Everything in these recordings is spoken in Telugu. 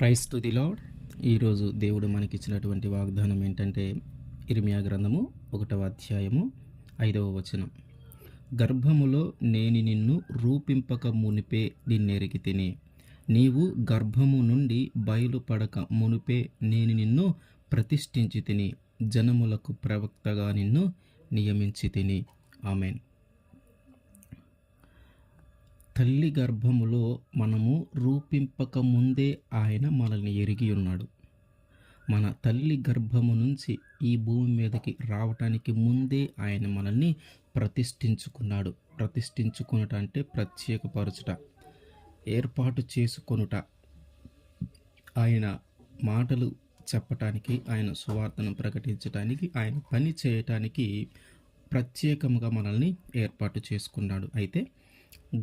Praise to the lord. ఈరోజు దేవుడు మనకిచ్చినటువంటి వాగ్దానం ఏంటంటే ఇర్మియా గ్రంథము 1వ అధ్యాయము 5వ వచనం. గర్భములో నేను నిన్ను రూపింపక మునిపే నిన్నెరిగి తిని, నీవు గర్భము నుండి బయలుపడక మునిపే నేను నిన్ను ప్రతిష్ఠించి తిని, జనములకు ప్రవక్తగా నిన్ను నియమించి తిని. ఆమెన్. తల్లి గర్భములో మనము రూపింపక ముందే ఆయన మనల్ని ఎరిగి ఉన్నాడు. మన తల్లి గర్భము నుంచి ఈ భూమి మీదకి రావటానికి ముందే ఆయన మనల్ని ప్రతిష్ఠించుకున్నాడు. ప్రతిష్ఠించుకొనుట అంటే ప్రత్యేకపరచుట, ఏర్పాటు చేసుకొనుట. ఆయన మాటలు చెప్పటానికి, ఆయన సువార్తను ప్రకటించటానికి, ఆయన పని చేయటానికి ప్రత్యేకంగా మనల్ని ఏర్పాటు చేసుకున్నాడు. అయితే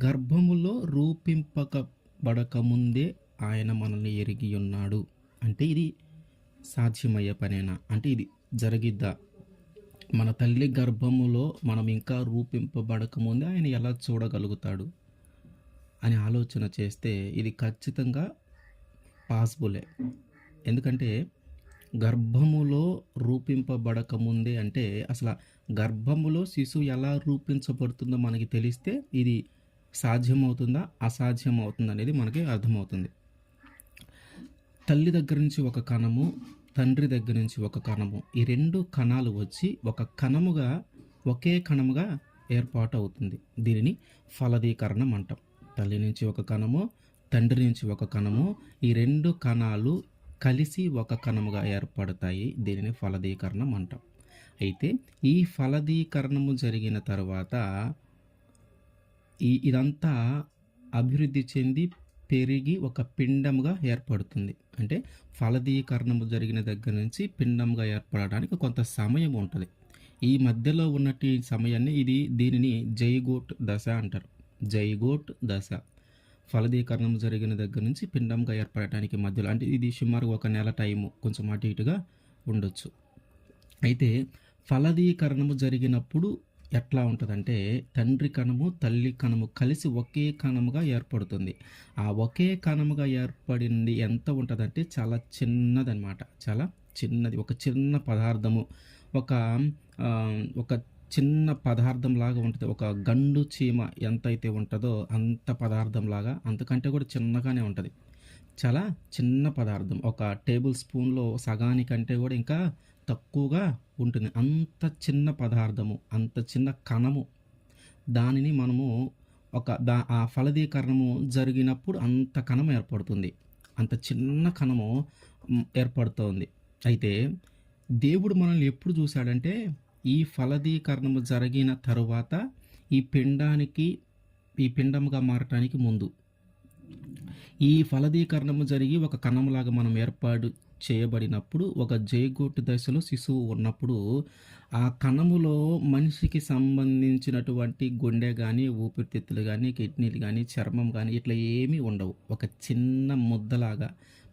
గర్భములో రూపింపబడకముందే ఆయన మనల్ని ఎరిగి ఉన్నాడు అంటే ఇది సాధ్యమయ్యే పనేనా? అంటే ఇది జరిగిద్దా? మన తల్లి గర్భములో మనం ఇంకా రూపింపబడకముందే ఆయన ఎలా చూడగలుగుతాడు అని ఆలోచన చేస్తే ఇది ఖచ్చితంగా పాసిబులే. ఎందుకంటే గర్భములో రూపింపబడకముందే అంటే అసలు గర్భములో శిశువు ఎలా రూపించబడుతుందో మనకి తెలిస్తే ఇది సాధ్యమవుతుందా అసాధ్యం అవుతుందా అనేది మనకి అర్థమవుతుంది. తల్లి దగ్గర నుంచి ఒక కణము, తండ్రి దగ్గర నుంచి ఒక కణము, ఈ రెండు కణాలు వచ్చి ఒక కణముగా, ఒకే కణముగా ఏర్పాటు అవుతుంది. దీనిని ఫలదీకరణం అంటాం. తల్లి నుంచి ఒక కణము, తండ్రి నుంచి ఒక కణము, ఈ రెండు కణాలు కలిసి ఒక కణముగా ఏర్పడతాయి. దీనిని ఫలదీకరణం అంటాం. అయితే ఈ ఫలదీకరణము జరిగిన తర్వాత ఇదంతా అభివృద్ధి చెంది పెరిగి ఒక పిండంగా ఏర్పడుతుంది. అంటే ఫలదీకరణము జరిగిన దగ్గర నుంచి పిండంగా ఏర్పడడానికి కొంత సమయం ఉంటుంది. ఈ మధ్యలో ఉన్నటి సమయాన్ని దీనిని జైగోట్ దశ అంటారు. జైగోట్ దశ ఫలదీకరణం జరిగిన దగ్గర నుంచి పిండంగా ఏర్పడటానికి మధ్యలో, అంటే ఇది సుమారు ఒక నెల టైము, కొంచెం అటు ఇటుగా ఉండొచ్చు. అయితే ఫలదీకరణము జరిగినప్పుడు ఎట్లా ఉంటుందంటే తండ్రి కణము, తల్లి కణము కలిసి ఒకే కణముగా ఏర్పడుతుంది. ఆ ఒకే కణముగా ఏర్పడింది ఎంత ఉంటుందంటే చాలా చిన్నదనమాట. చాలా చిన్నది, ఒక చిన్న పదార్థము, ఒక చిన్న పదార్థం లాగా ఉంటుంది. ఒక గండు చీమ ఎంతైతే ఉంటుందో అంత పదార్థం లాగా, అంతకంటే కూడా చిన్నగానే ఉంటుంది. చాలా చిన్న పదార్థం, ఒక టేబుల్ స్పూన్లో సగానికంటే కూడా ఇంకా తక్కువగా ఉంటుంది. అంత చిన్న పదార్థము, అంత చిన్న కణము. దానిని మనము ఆ ఫలదీకరణము జరిగినప్పుడు అంత కణం ఏర్పడుతుంది. అంత చిన్న కణము ఏర్పడుతోంది. అయితే దేవుడు మనల్ని ఎప్పుడు చూశాడంటే ఈ ఫలదీకరణము జరిగిన తరువాత ఈ పిండముగా మారటానికి ముందు. ఈ ఫలదీకరణము జరిగి ఒక కణములాగా మనం ఏర్పాటు చేయబడినప్పుడు, ఒక జైగోట్ దశలో శిశువు ఉన్నప్పుడు ఆ కణములో మనిషికి సంబంధించినటువంటి గుండె కానీ, ఊపిరితిత్తులు కానీ, కిడ్నీలు కానీ, చర్మం కానీ ఇట్లా ఏమీ ఉండవు. ఒక చిన్న ముద్దలాగా,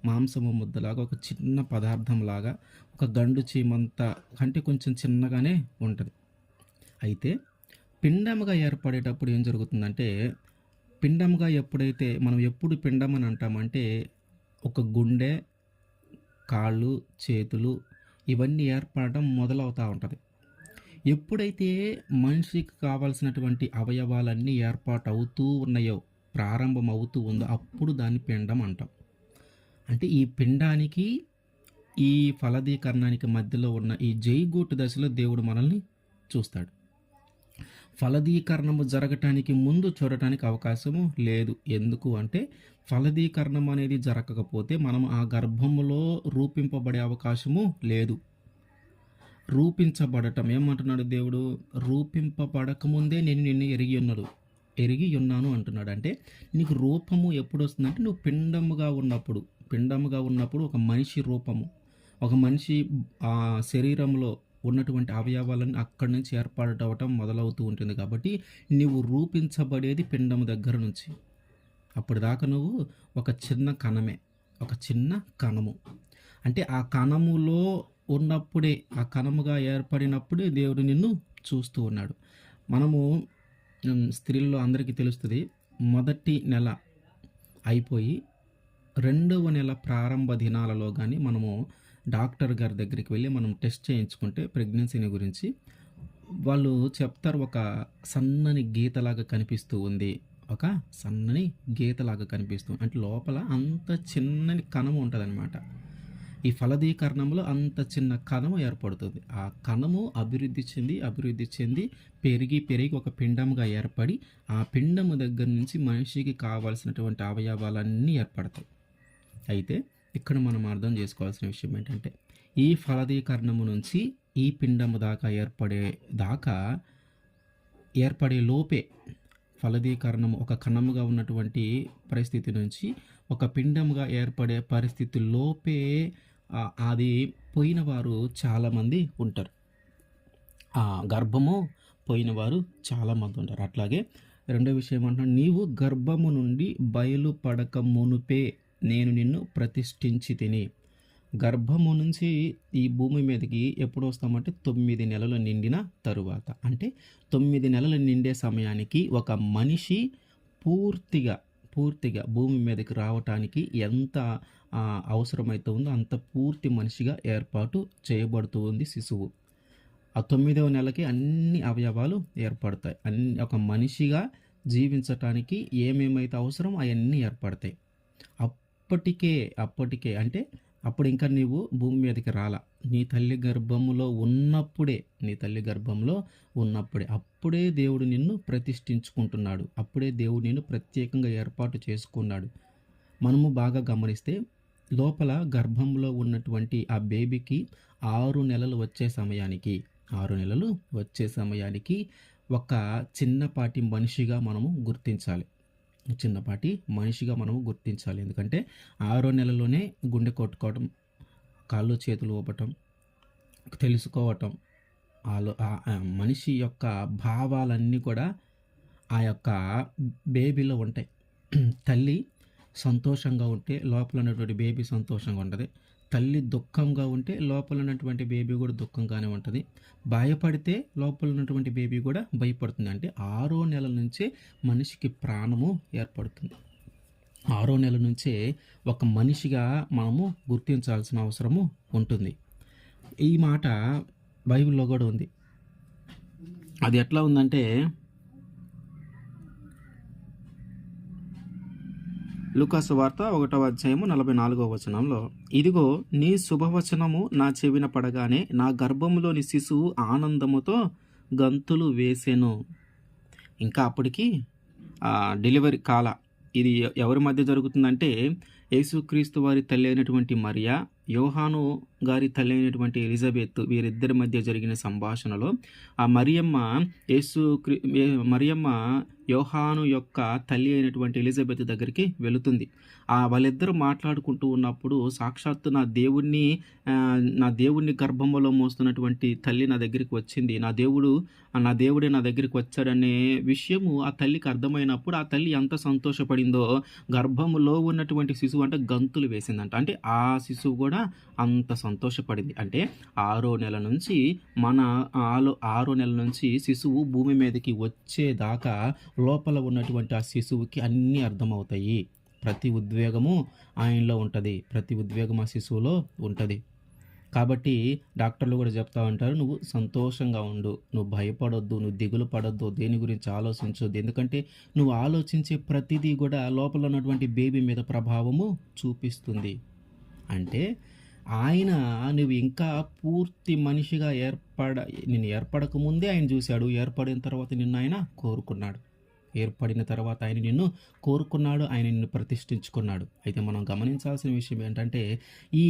మాంసము ముద్దలాగా, ఒక చిన్న పదార్థంలాగా, ఒక గండు చీమంత కంటే కొంచెం చిన్నగానే ఉంటుంది. అయితే పిండముగా ఏర్పడేటప్పుడు ఏం జరుగుతుందంటే, పిండంగా ఎప్పుడైతే మనం ఎప్పుడు పిండం అని అంటామంటే ఒక గుండె, కాళ్ళు, చేతులు ఇవన్నీ ఏర్పడడం మొదలవుతూ ఉంటుంది. ఎప్పుడైతే మనిషికి కావాల్సినటువంటి అవయవాలన్నీ ఏర్పాటు అవుతూ ఉన్నాయో, ప్రారంభం అవుతూ ఉందో, అప్పుడు దాన్ని పిండం అంటాం. అంటే ఈ పిండానికి, ఈ ఫలదీకరణానికి మధ్యలో ఉన్న ఈ జైగోట్ దశలో దేవుడు మనల్ని చూస్తాడు. ఫలదీకరణము జరగటానికి ముందు చూడటానికి అవకాశము లేదు. ఎందుకు అంటే ఫలదీకరణం అనేది జరగకపోతే మనం ఆ గర్భములో రూపింపబడే అవకాశము లేదు. రూపించబడటం ఏమంటున్నాడు దేవుడు? రూపింపబడకముందే నేను నిన్ను ఎరిగి ఉన్నాను అంటున్నాడు. అంటే నీకు రూపము ఎప్పుడు వస్తుందంటే నువ్వు పిండముగా ఉన్నప్పుడు ఒక మనిషి రూపము, ఒక మనిషి ఆ శరీరంలో ఉన్నటువంటి అవయవాలను అక్కడి నుంచి ఏర్పాటవటం మొదలవుతూ ఉంటుంది. కాబట్టి నువ్వు రూపించబడేది పిండము దగ్గర నుంచి. అప్పటిదాకా నువ్వు ఒక చిన్న కణమే, ఒక చిన్న కణము. అంటే ఆ కణములో ఉన్నప్పుడే, ఆ కణముగా ఏర్పడినప్పుడే దేవుడు నిన్ను చూస్తూ ఉన్నాడు. మనము స్త్రీల్లో అందరికీ తెలుస్తుంది, మొదటి నెల అయిపోయి రెండవ నెల ప్రారంభ దినాలలో గాని మనము డాక్టర్ గారి దగ్గరికి వెళ్లి మనం టెస్ట్ చేయించుకుంటే ప్రెగ్నెన్సీని గురించి వాళ్ళు చెప్తారు. ఒక సన్నని గీతలాగా కనిపిస్తూ ఉంది. ఒక సన్నని గీతలాగా కనిపిస్తుంది. అంటే లోపల అంత చిన్నని కణము ఉంటదనమాట. ఈ ఫలదీకరణంలో అంత చిన్న కణము ఏర్పడుతుంది. ఆ కణము అభివృద్ధి చెంది పెరిగి, పెరిగి ఒక పిండంగా ఏర్పడి, ఆ పిండము దగ్గర నుంచి మనిషికి కావాల్సినటువంటి అవయవాలన్నీ ఏర్పడతాయి. అయితే ఇక్కడ మనం అర్థం చేసుకోవాల్సిన విషయం ఏంటంటే, ఈ ఫలదీకరణము నుంచి ఈ పిండము దాకా దాకా ఏర్పడే లోపే ఫలదీకరణము ఒక కణముగా ఉన్నటువంటి పరిస్థితి నుంచి ఒక పిండముగా ఏర్పడే పరిస్థితి లోపే అది పోయిన వారు చాలామంది ఉంటారు. ఆ గర్భము పోయిన వారు చాలామంది ఉంటారు. అట్లాగే రెండో విషయం ఏమంటున్నాడు, నీవు గర్భము నుండి బయలుపడక మునుపే నేను నిన్ను ప్రతిష్ఠించి తిని. గర్భము నుంచి ఈ భూమి మీదకి ఎప్పుడు వస్తామంటే 9 నెలలు నిండిన తరువాత. అంటే 9 నెలలు నిండే సమయానికి ఒక మనిషి పూర్తిగా భూమి మీదకి రావటానికి ఎంత అవసరమైతే ఉందో అంత పూర్తి మనిషిగా ఏర్పాటు చేయబడుతూ ఉంది శిశువు. ఆ 9వ నెలకి అన్ని అవయవాలు ఏర్పడతాయి. ఒక మనిషిగా జీవించటానికి ఏమేమైతే అవసరం అవన్నీ ఏర్పడతాయి. అప్పటికే అంటే అప్పుడు ఇంకా నీవు భూమి మీదకి రాలా. నీ తల్లి గర్భంలో ఉన్నప్పుడే అప్పుడే దేవుడు నిన్ను ప్రతిష్ఠించుకుంటున్నాడు. అప్పుడే దేవుడు నిన్ను ప్రత్యేకంగా ఏర్పాటు చేసుకున్నాడు. మనము బాగా గమనిస్తే లోపల గర్భంలో ఉన్నటువంటి ఆ బేబీకి 6 నెలలు వచ్చే సమయానికి ఒక చిన్నపాటి మనిషిగా మనము గుర్తించాలి. ఎందుకంటే 6వ నెలలోనే గుండె కొట్టుకోవటం, కాళ్ళు చేతులు ఊపటం, తెలుసుకోవటం, మనిషి యొక్క భావాలన్నీ కూడా ఆ యొక్క బేబీలో ఉంటాయి. తల్లి సంతోషంగా ఉంటే లోపల ఉన్నటువంటి బేబీ సంతోషంగా ఉంటుంది. తల్లి దుఃఖంగా ఉంటే లోపల ఉన్నటువంటి బేబీ కూడా దుఃఖంగానే ఉంటుంది. భయపడితే లోపల ఉన్నటువంటి బేబీ కూడా భయపడుతుంది. అంటే 6వ నెల నుంచే మనిషికి ప్రాణము ఏర్పడుతుంది. 6వ నెల నుంచే ఒక మనిషిగా మనము గుర్తించాల్సిన అవసరము ఉంటుంది. ఈ మాట బైబిల్లో కూడా ఉంది. అది ఎట్లా ఉందంటే, లూకాసు వార్త 1వ అధ్యాయము 44వ వచనంలో, ఇదిగో నీ శుభవచనము నా చెవిన పడగానే నా గర్భంలోని శిశువు ఆనందముతో గంతులు వేసెను. ఇంకా అప్పటికి డెలివరీ కాల. ఇది ఎవరి మధ్య జరుగుతుందంటే, యేసుక్రీస్తు వారి తల్లి అయినటువంటి మరియా, యోహాను గారి తల్లి అయినటువంటి ఎలిజబెత్, వీరిద్దరి మధ్య జరిగిన సంభాషణలో ఆ మరియమ్మ యోహాను యొక్క తల్లి అయినటువంటి ఎలిజబెత్ దగ్గరికి వెళుతుంది. వాళ్ళిద్దరూ మాట్లాడుకుంటూ ఉన్నప్పుడు సాక్షాత్తు నా దేవుణ్ణి గర్భంలో మోస్తున్నటువంటి తల్లి నా దగ్గరికి వచ్చింది, నా దేవుడే నా దగ్గరికి వచ్చాడనే విషయము ఆ తల్లికి అర్థమైనప్పుడు ఆ తల్లి ఎంత సంతోషపడిందో, గర్భములో ఉన్నటువంటి శిశువు అంటే గంతులు వేసిందంట. అంటే ఆ శిశువు కూడా అంత సంతోషపడింది. అంటే 6వ నెల నుంచి శిశువు భూమి మీదకి వచ్చేదాకా లోపల ఉన్నటువంటి ఆ శిశువుకి అన్నీ అర్థమవుతాయి. ప్రతి ఉద్వేగము ఆయనలో ఉంటుంది. ప్రతి ఉద్వేగం ఆ శిశువులో ఉంటుంది. కాబట్టి డాక్టర్లు కూడా చెప్తా ఉంటారు, నువ్వు సంతోషంగా ఉండు, నువ్వు భయపడొద్దు, నువ్వు దిగులు పడొద్దు, దేని గురించి ఆలోచించొద్దు. ఎందుకంటే నువ్వు ఆలోచించే ప్రతిదీ కూడా లోపల ఉన్నటువంటి బేబీ మీద ప్రభావము చూపిస్తుంది. అంటే ఆయన నువ్వు ఇంకా పూర్తి మనిషిగా నిన్ను ఏర్పడకముందే ఆయన చూశాడు. ఏర్పడిన తర్వాత నిన్ను ఆయన కోరుకున్నాడు. ఆయన నిన్ను ప్రతిష్ఠించుకున్నాడు. అయితే మనం గమనించాల్సిన విషయం ఏంటంటే, ఈ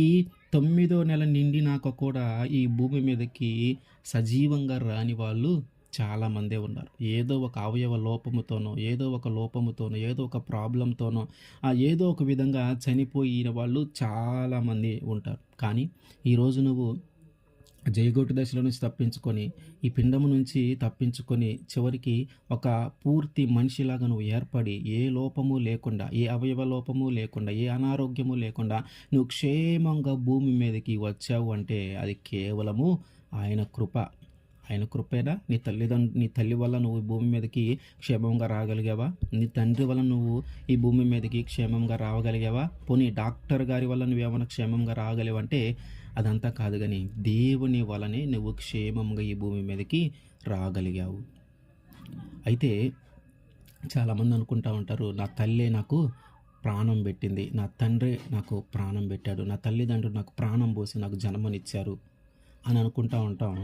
9వ నెల నిండినాక కూడా ఈ భూమి మీదకి సజీవంగా రాని వాళ్ళు చాలామందే ఉన్నారు. ఏదో ఒక అవయవ లోపముతోనో, ఏదో ఒక ప్రాబ్లంతోనో, ఏదో ఒక విధంగా చనిపోయిన వాళ్ళు చాలామంది ఉంటారు. కానీ ఈరోజు నువ్వు జయగొట్టు దశలో నుంచి తప్పించుకొని, ఈ పిండము నుంచి తప్పించుకొని, చివరికి ఒక పూర్తి మనిషిలాగా నువ్వు ఏర్పడి, ఏ లోపము లేకుండా, ఏ అవయవ లోపము లేకుండా, ఏ అనారోగ్యము లేకుండా నువ్వు క్షేమంగా భూమి మీదకి వచ్చావు అంటే అది కేవలము ఆయన కృప. ఆయన కృపేనా? నీ తల్లి వల్ల నువ్వు ఈ భూమి మీదకి క్షేమంగా రాగలిగావా? నీ తండ్రి వల్ల నువ్వు ఈ భూమి మీదకి క్షేమంగా రాగలిగావా? పోనీ డాక్టర్ గారి వల్ల నువ్వేమైనా క్షేమంగా రాగలివంటే అదంతా కాదు గానీ, దేవుని వలనే నువ్వు క్షేమంగా ఈ భూమి మీదకి రాగలిగావు. అయితే చాలామంది అనుకుంటా ఉంటారు, నా తల్లే నాకు ప్రాణం పెట్టింది, నా తండ్రే నాకు ప్రాణం పెట్టాడు, నా తల్లిదండ్రులు నాకు ప్రాణం పోసి నాకు జన్మనిచ్చారు అని అనుకుంటా ఉంటాం.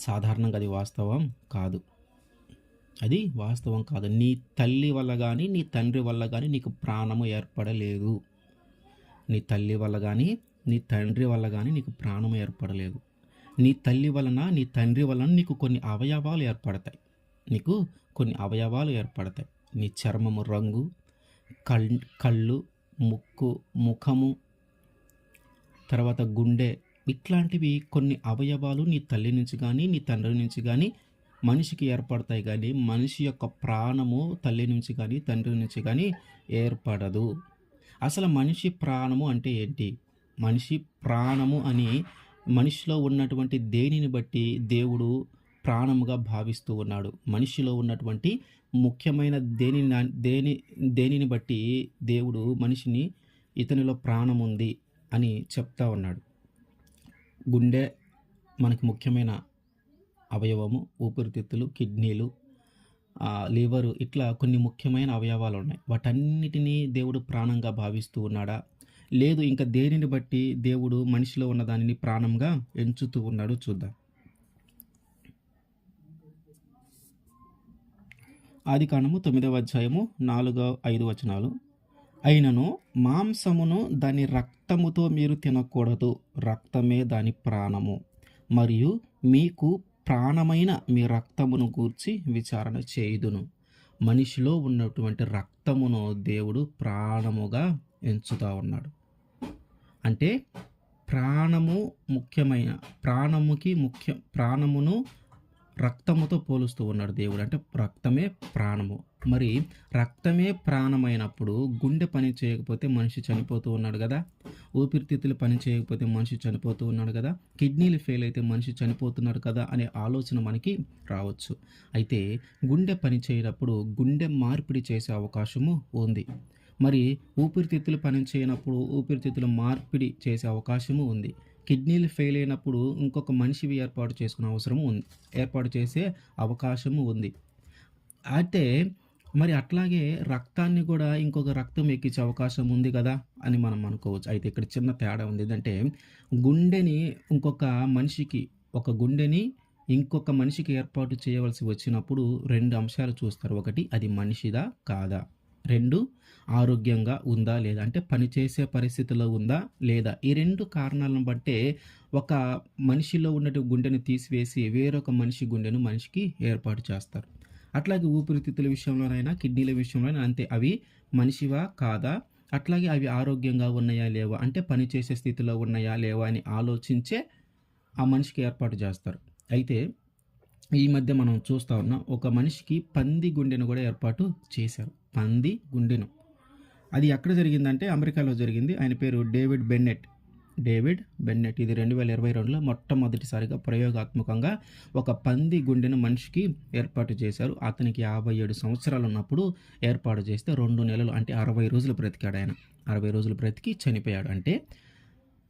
సాధారణంగా అది వాస్తవం కాదు. అది వాస్తవం కాదు. నీ తల్లి వల్ల కానీ నీ తండ్రి వల్ల కానీ నీకు ప్రాణము ఏర్పడలేదు. నీ తల్లి వల్ల కానీ నీ తండ్రి వల్ల కానీ నీకు ప్రాణము ఏర్పడలేదు. నీ తల్లి వలన నీ తండ్రి వలన నీకు కొన్ని అవయవాలు ఏర్పడతాయి. నీకు కొన్ని అవయవాలు ఏర్పడతాయి. నీ చర్మము రంగు, కళ్ళు, ముక్కు, ముఖము, తర్వాత గుండె, ఇట్లాంటివి కొన్ని అవయవాలు నీ తల్లి నుంచి కానీ నీ తండ్రి నుంచి కానీ మనిషికి ఏర్పడతాయి. కానీ మనిషి యొక్క ప్రాణము తల్లి నుంచి కానీ తండ్రి నుంచి కానీ ఏర్పడదు. అసలు మనిషి ప్రాణము అంటే ఏంటి? మనిషి ప్రాణము అని మనిషిలో ఉన్నటువంటి దేనిని బట్టి దేవుడు ప్రాణముగా భావిస్తూ ఉన్నాడు. మనిషిలో ఉన్నటువంటి ముఖ్యమైన దేనిని బట్టి దేవుడు మనిషిని ఇతనిలో ప్రాణం ఉంది అని చెప్తా ఉన్నాడు. గుండె మనకి ముఖ్యమైన అవయవము, ఊపిరితిత్తులు, కిడ్నీలు, లివరు, ఇట్లా కొన్ని ముఖ్యమైన అవయవాలు ఉన్నాయి. వాటన్నిటినీ దేవుడు ప్రాణంగా భావిస్తూ ఉన్నాడా? లేదు, ఇంకా దేనిని బట్టి దేవుడు మనిషిలో ఉన్న దానిని ప్రాణంగా ఎంచుతూ ఉన్నాడు చూద్దాం. ఆదికాండము 9వ అధ్యాయము 4-5 వచనాలు. అయినను మాంసమును దాని రక్తముతో మీరు తినకూడదు, రక్తమే దాని ప్రాణము, మరియు మీకు ప్రాణమైన మీ రక్తమును గూర్చి విచారణ చేయుదును. మనిషిలో ఉన్నటువంటి రక్తమును దేవుడు ప్రాణముగా ఎంచుతా ఉన్నాడు. అంటే ప్రాణము ముఖ్యమైన ప్రాణమును రక్తముతో పోలుస్తూ ఉన్నాడు దేవుడు. అంటే రక్తమే ప్రాణము. మరి రక్తమే ప్రాణమైనప్పుడు గుండె పని చేయకపోతే మనిషి చనిపోతూ ఉన్నాడు కదా, ఊపిరితిత్తులు పని చేయకపోతే మనిషి చనిపోతూ ఉన్నాడు కదా, కిడ్నీలు ఫెయిల్ అయితే మనిషి చనిపోతున్నాడు కదా అనే ఆలోచన మనకి రావచ్చు. అయితే గుండె పని చేయనప్పుడు గుండె మార్పిడి చేసే అవకాశము ఉంది. మరి ఊపిరితిత్తులు పని చేయనప్పుడు ఊపిరితిత్తులు మార్పిడి చేసే అవకాశము ఉంది. కిడ్నీలు ఫెయిల్ అయినప్పుడు ఇంకొక మనిషివి ఏర్పాటు చేసే అవకాశము ఉంది. అయితే మరి అట్లాగే రక్తాన్ని కూడా ఇంకొక రక్తం ఎక్కించే అవకాశం ఉంది కదా అని మనం అనుకోవచ్చు. అయితే ఇక్కడ చిన్న తేడా ఉంది. ఏంటంటే గుండెని ఇంకొక మనిషికి ఏర్పాటు చేయవలసి వచ్చినప్పుడు 2 అంశాలు చూస్తారు. ఒకటి, అది మనిషిదా కాదా. 2, ఆరోగ్యంగా ఉందా లేదా, అంటే పనిచేసే పరిస్థితిలో ఉందా లేదా. ఈ 2 కారణాలను బట్టే ఒక మనిషిలో ఉన్నటువంటి గుండెను తీసివేసి వేరొక మనిషి గుండెను మనిషికి ఏర్పాటు చేస్తారు. అట్లాగే ఊపిరితిత్తుల విషయంలోనైనా కిడ్నీల విషయంలోనైనా అంతే. అవి మనిషివా కాదా, అట్లాగే అవి ఆరోగ్యంగా ఉన్నాయా లేవా, అంటే పనిచేసే స్థితిలో ఉన్నాయా లేవా అని ఆలోచించే ఆ మనిషికి ఏర్పాటు చేస్తారు. అయితే ఈ మధ్య మనం చూస్తూ ఉన్నాం, ఒక మనిషికి పంది గుండెను కూడా ఏర్పాటు చేశారు. పంది గుండెను. అది ఎక్కడ జరిగిందంటే అమెరికాలో జరిగింది. ఆయన పేరు డేవిడ్ బెన్నెట్. ఇది 2022లో మొట్టమొదటిసారిగా ప్రయోగాత్మకంగా ఒక పంది గుండెను మనిషికి ఏర్పాటు చేశారు. అతనికి 57 సంవత్సరాలు ఉన్నప్పుడు ఏర్పాటు చేస్తే 2 నెలలు, అంటే 60 రోజులు బ్రతికాడు ఆయన. 60 రోజులు బ్రతికి చనిపోయాడు. అంటే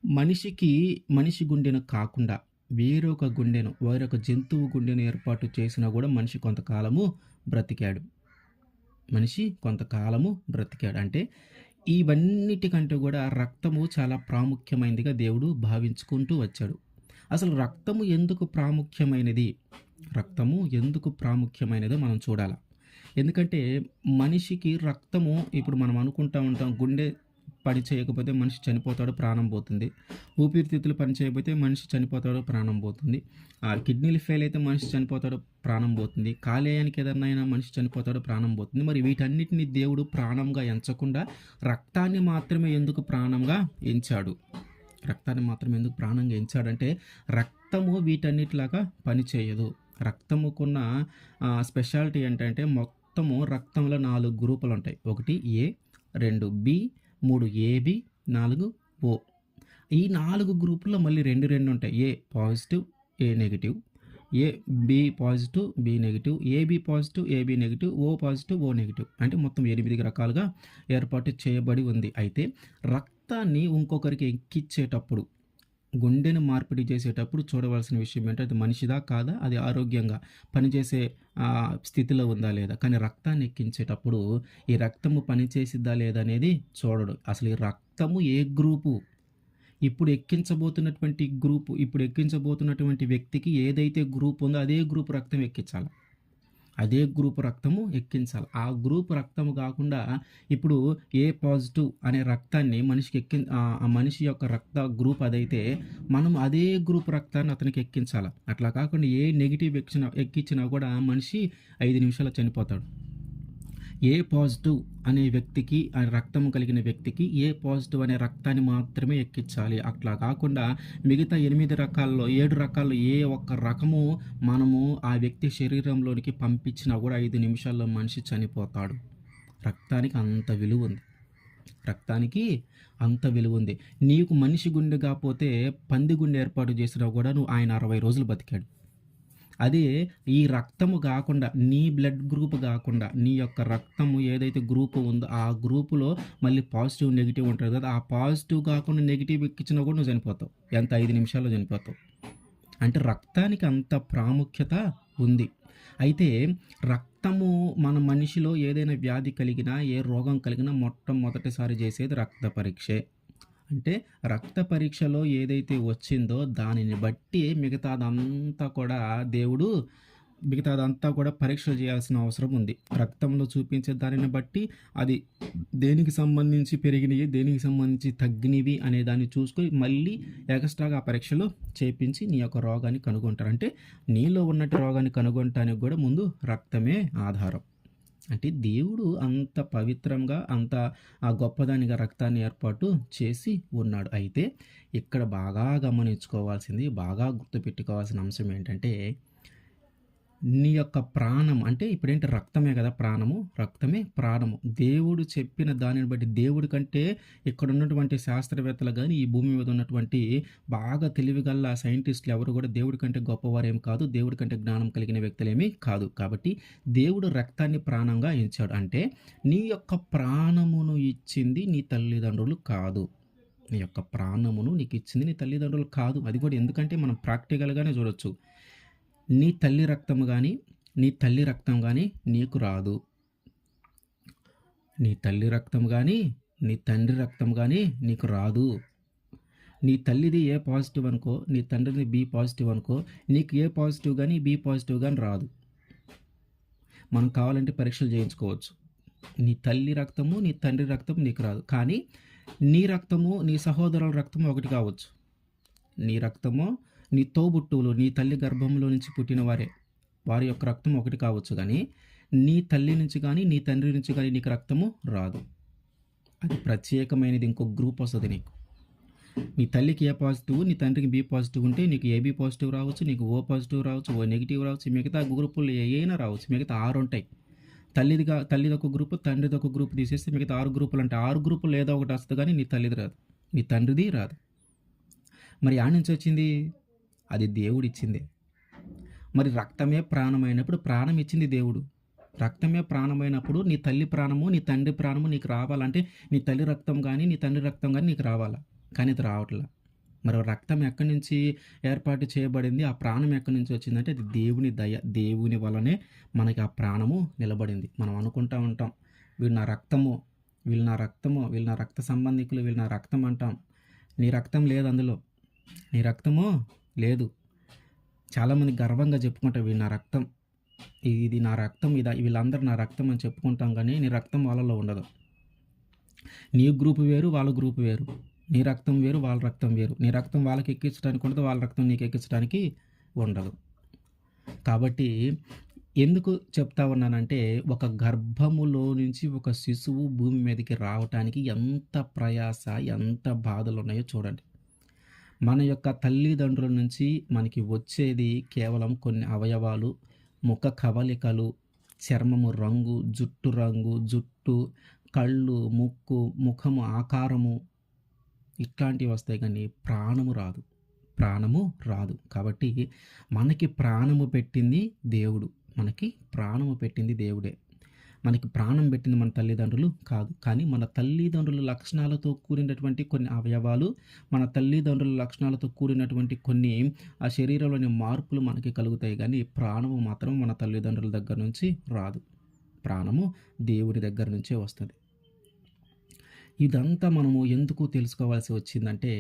మనిషి గుండెను కాకుండా వేరొక జంతువు గుండెను ఏర్పాటు చేసినా కూడా మనిషి కొంతకాలము బ్రతికాడు. అంటే ఇవన్నిటికంటే కూడా రక్తము చాలా ప్రాముఖ్యమైనదిగా దేవుడు భావించుకుంటూ వచ్చాడు. అసలు రక్తము ఎందుకు ప్రాముఖ్యమైనదో మనం చూడాలి. ఎందుకంటే మనిషికి రక్తము, ఇప్పుడు మనం అనుకుంటా ఉంటాం, గుండె పని చేయకపోతే మనిషి చనిపోతాడు, ప్రాణం పోతుంది. ఊపిరితిత్తులు పని చేయకపోతే మనిషి చనిపోతాడు, ప్రాణం పోతుంది. కిడ్నీలు ఫెయిల్ అయితే మనిషి చనిపోతాడు, ప్రాణం పోతుంది. కాలేయానికి ఏదైనా మనిషి చనిపోతాడు, ప్రాణం పోతుంది. మరి వీటన్నిటిని దేవుడు ప్రాణంగా ఎంచకుండా రక్తాన్ని మాత్రమే ఎందుకు ప్రాణంగా ఎంచాడంటే రక్తము వీటన్నిటిలాగా పనిచేయదు. రక్తముకున్న స్పెషాలిటీ ఏంటంటే మొత్తము రక్తంలో 4 గ్రూపులు ఉంటాయి. 1 A, 2 B, 3 AB, 4 O. ఈ 4 గ్రూపుల్లో మళ్ళీ 2 ఉంటాయి. A positive, A negative. A B positive, B negative, AB positive, AB negative, O positive, O negative. అంటే మొత్తం 8 రకాలుగా ఏర్పాటు చేయబడి ఉంది. అయితే రక్తాన్ని ఇంకొకరికి ఎక్కిచ్చేటప్పుడు, గుండెను మార్పిడి చేసేటప్పుడు చూడవలసిన విషయం ఏంటంటే అది మనిషిదా కాదా, అది ఆరోగ్యంగా పనిచేసే స్థితిలో ఉందా లేదా. కానీ రక్తాన్ని ఎక్కించేటప్పుడు ఈ రక్తము పనిచేసిద్దా లేదా అనేది చూడడు. అసలు ఈ రక్తము ఏ గ్రూపు, ఇప్పుడు ఎక్కించబోతున్నటువంటి వ్యక్తికి ఏదైతే గ్రూప్ ఉందో అదే గ్రూప్ రక్తం ఎక్కించాలి. అదే గ్రూప్ రక్తము ఎక్కించాలి. ఆ గ్రూప్ రక్తము కాకుండా ఇప్పుడు ఏ పాజిటివ్ అనే రక్తాన్ని మనిషికి ఆ మనిషి యొక్క రక్త గ్రూప్ అదైతే మనం అదే గ్రూప్ రక్తాన్ని అతనికి ఎక్కించాలి. అట్లా కాకుండా ఏ నెగిటివ్ ఎక్కించినా కూడా మనిషి 5 నిమిషాల్లో చనిపోతాడు. ఏ పాజిటివ్ అనే వ్యక్తికి, ఆ రక్తం కలిగిన వ్యక్తికి ఏ పాజిటివ్ అనే రక్తాన్ని మాత్రమే ఎక్కించాలి. అట్లా కాకుండా మిగతా 8 రకాల్లో 7 రకాల్లో ఏ ఒక్క రకము మనము ఆ వ్యక్తి శరీరంలోనికి పంపించినా కూడా 5 నిమిషాల్లో మనిషి చనిపోతాడు. రక్తానికి అంత విలువ ఉంది. రక్తానికి అంత విలువ ఉంది. నీకు మనిషి గుండె కాకపోతే పంది గుండె ఏర్పాటు చేసినా కూడా ఆయన 60 రోజులు బతికాడు. అదే ఈ రక్తము కాకుండా, నీ బ్లడ్ గ్రూప్ కాకుండా, నీ యొక్క రక్తము ఏదైతే గ్రూప్ ఉందో ఆ గ్రూపులో మళ్ళీ పాజిటివ్ నెగిటివ్ ఉంటుంది కదా, ఆ పాజిటివ్ కాకుండా నెగిటివ్ ఎక్కించినా కూడా నువ్వు చనిపోతావు. ఎంత 5 నిమిషాల్లో చనిపోతావు. అంటే రక్తానికి అంత ప్రాముఖ్యత ఉంది. అయితే రక్తము మన మనిషిలో ఏదైనా వ్యాధి కలిగినా, ఏ రోగం కలిగినా మొట్టమొదటిసారి చేసేది రక్త పరీక్షే. అంటే రక్త పరీక్షలో ఏదైతే వచ్చిందో దానిని బట్టి మిగతాదంతా కూడా పరీక్షలు చేయాల్సిన అవసరం ఉంది. రక్తంలో చూపించే దానిని బట్టి అది దేనికి సంబంధించి పెరిగినవి, దేనికి సంబంధించి తగ్గినవి అనే దాన్ని చూసుకొని మళ్ళీ ఎక్స్ట్రాగా ఆ పరీక్షలు చేపించి నీ యొక్క రోగాన్ని కనుగొంటారు. అంటే నీలో ఉన్నట్టు రోగాన్ని కనుగొనటానికి కూడా ముందు రక్తమే ఆధారం. అంటే దేవుడు అంత పవిత్రంగా, అంత గొప్పదానిగా రక్తాన్ని ఏర్పాటు చేసి ఉన్నాడు. అయితే ఇక్కడ బాగా గమనించుకోవాల్సింది, బాగా గుర్తుపెట్టుకోవాల్సిన అంశం ఏంటంటే నీ యొక్క ప్రాణం, అంటే ఇప్పుడేంటి రక్తమే కదా ప్రాణము, రక్తమే ప్రాణము. దేవుడు చెప్పిన దానిని బట్టి, దేవుడి కంటే ఇక్కడ ఉన్నటువంటి శాస్త్రవేత్తలు కానీ, ఈ భూమి మీద ఉన్నటువంటి బాగా తెలివిగల సైంటిస్టులు ఎవరు కూడా దేవుడి కంటే గొప్పవారేం కాదు, దేవుడి కంటే జ్ఞానం కలిగిన వ్యక్తులేమీ కాదు. కాబట్టి దేవుడు రక్తాన్ని ప్రాణంగా ఎంచాడు. అంటే నీ యొక్క ప్రాణమును ఇచ్చింది నీ తల్లిదండ్రులు కాదు. నీ యొక్క ప్రాణమును నీకు ఇచ్చింది నీ తల్లిదండ్రులు కాదు. అది కూడా ఎందుకంటే మనం ప్రాక్టికల్గానే చూడొచ్చు. నీ తల్లి రక్తం కానీ నీకు రాదు. నీ తల్లి రక్తం కానీ, నీ తండ్రి రక్తం కానీ నీకు రాదు. నీ తల్లిది ఏ పాజిటివ్ అనుకో, నీ తండ్రిది బి పాజిటివ్ అనుకో, నీకు ఏ పాజిటివ్ కానీ బి పాజిటివ్ కానీ రాదు. మనం కావాలంటే పరీక్షలు చేయించుకోవచ్చు. నీ తల్లి రక్తము, నీ తండ్రి రక్తం నీకు రాదు. కానీ నీ రక్తము, నీ సహోదరుల రక్తము ఒకటి కావచ్చు. నీ రక్తము, నీ తోబుట్టువులు, నీ తల్లి గర్భంలో నుంచి పుట్టిన వారి యొక్క రక్తం ఒకటి కావచ్చు. కానీ నీ తల్లి నుంచి కానీ, నీ తండ్రి నుంచి కానీ నీకు రక్తము రాదు. అది ప్రత్యేకమైనది, ఇంకో గ్రూప్ వస్తుంది నీకు. నీ తల్లికి ఏ పాజిటివ్, నీ తండ్రికి బి పాజిటివ్ ఉంటే నీకు ఏబి పాజిటివ్ రావచ్చు, నీకు ఓ పాజిటివ్ రావచ్చు, ఓ నెగిటివ్ రావచ్చు. మిగతా గ్రూపులు ఏమైనా రావచ్చు. మిగతా 6 ఉంటాయి. తల్లిది ఒక గ్రూపు, తండ్రిది ఒక గ్రూప్ తీసేస్తే మిగతా 6 గ్రూపులు. అంటే 6 గ్రూపులు ఏదో ఒకటి వస్తుంది, కానీ నీ తల్లిది రాదు, నీ తండ్రిది రాదు. మరి ఆ నుంచి వచ్చింది? అది దేవుడిచ్చిందే. మరి రక్తమే ప్రాణమైనప్పుడు, ప్రాణం ఇచ్చింది దేవుడు. రక్తమే ప్రాణమైనప్పుడు నీ తల్లి ప్రాణము, నీ తండ్రి ప్రాణము నీకు రావాలంటే నీ తల్లి రక్తం కానీ, నీ తండ్రి రక్తం కానీ నీకు రావాలా. కానీ అది రావట్లా. మరి రక్తం ఎక్కడి నుంచి ఏర్పాటు చేయబడింది, ఆ ప్రాణం ఎక్కడి నుంచి వచ్చిందంటే అది దేవుని దయ. దేవుని వలనే మనకి ఆ ప్రాణము నిలబడింది. మనం అనుకుంటూ ఉంటాం, వీళ్ళు నా రక్తము, వీళ్ళు నా రక్త సంబంధికులు, వీళ్ళు నా రక్తం అంటాం. నీ రక్తం లేదు అందులో. నీ రక్తము లేదు. చాలామంది గర్వంగా చెప్పుకుంటారు, వీళ్ళు నా రక్తం, ఇది నా రక్తం, వీళ్ళందరూ నా రక్తం అని చెప్పుకుంటాం. కానీ నీ రక్తం వాళ్ళలో ఉండదు. నీ గ్రూప్ వేరు, వాళ్ళ గ్రూప్ వేరు. నీ రక్తం వేరు, వాళ్ళ రక్తం వేరు. నీ రక్తం వాళ్ళకి ఎక్కించడానికి ఉండదు, వాళ్ళ రక్తం నీకు ఎక్కించడానికి ఉండదు. కాబట్టి ఎందుకు చెప్తా ఉన్నానంటే, ఒక గర్భములో నుంచి ఒక శిశువు భూమి మీదకి రావటానికి ఎంత ప్రయాస, ఎంత బాధలు ఉన్నాయో చూడండి. మన యొక్క తల్లిదండ్రుల నుంచి మనకి వచ్చేది కేవలం కొన్ని అవయవాలు, ముఖ కవలికలు, చర్మము రంగు, జుట్టు, కళ్ళు, ముక్కు, ముఖము ఆకారము, ఇట్లాంటివి వస్తాయి. కానీ ప్రాణము రాదు. ప్రాణము రాదు. కాబట్టి మనకి ప్రాణము పెట్టింది దేవుడు. మనకి ప్రాణము పెట్టింది దేవుడే. మనకి ప్రాణం పెట్టింది మన తల్లిదండ్రులు కాదు. కానీ మన తల్లిదండ్రుల లక్షణాలతో కూడినటువంటి కొన్ని అవయవాలు, మన తల్లిదండ్రుల లక్షణాలతో కూడినటువంటి కొన్ని ఆ శరీరంలోని మార్పులు మనకి కలుగుతాయి గానీ, ప్రాణము మాత్రం మన తల్లిదండ్రుల దగ్గర నుంచి రాదు. ప్రాణము దేవుడి దగ్గర నుంచే వస్తది. ఇదంతా మనము ఎందుకు తెలుసుకోవాల్సి వచ్చిందంటే,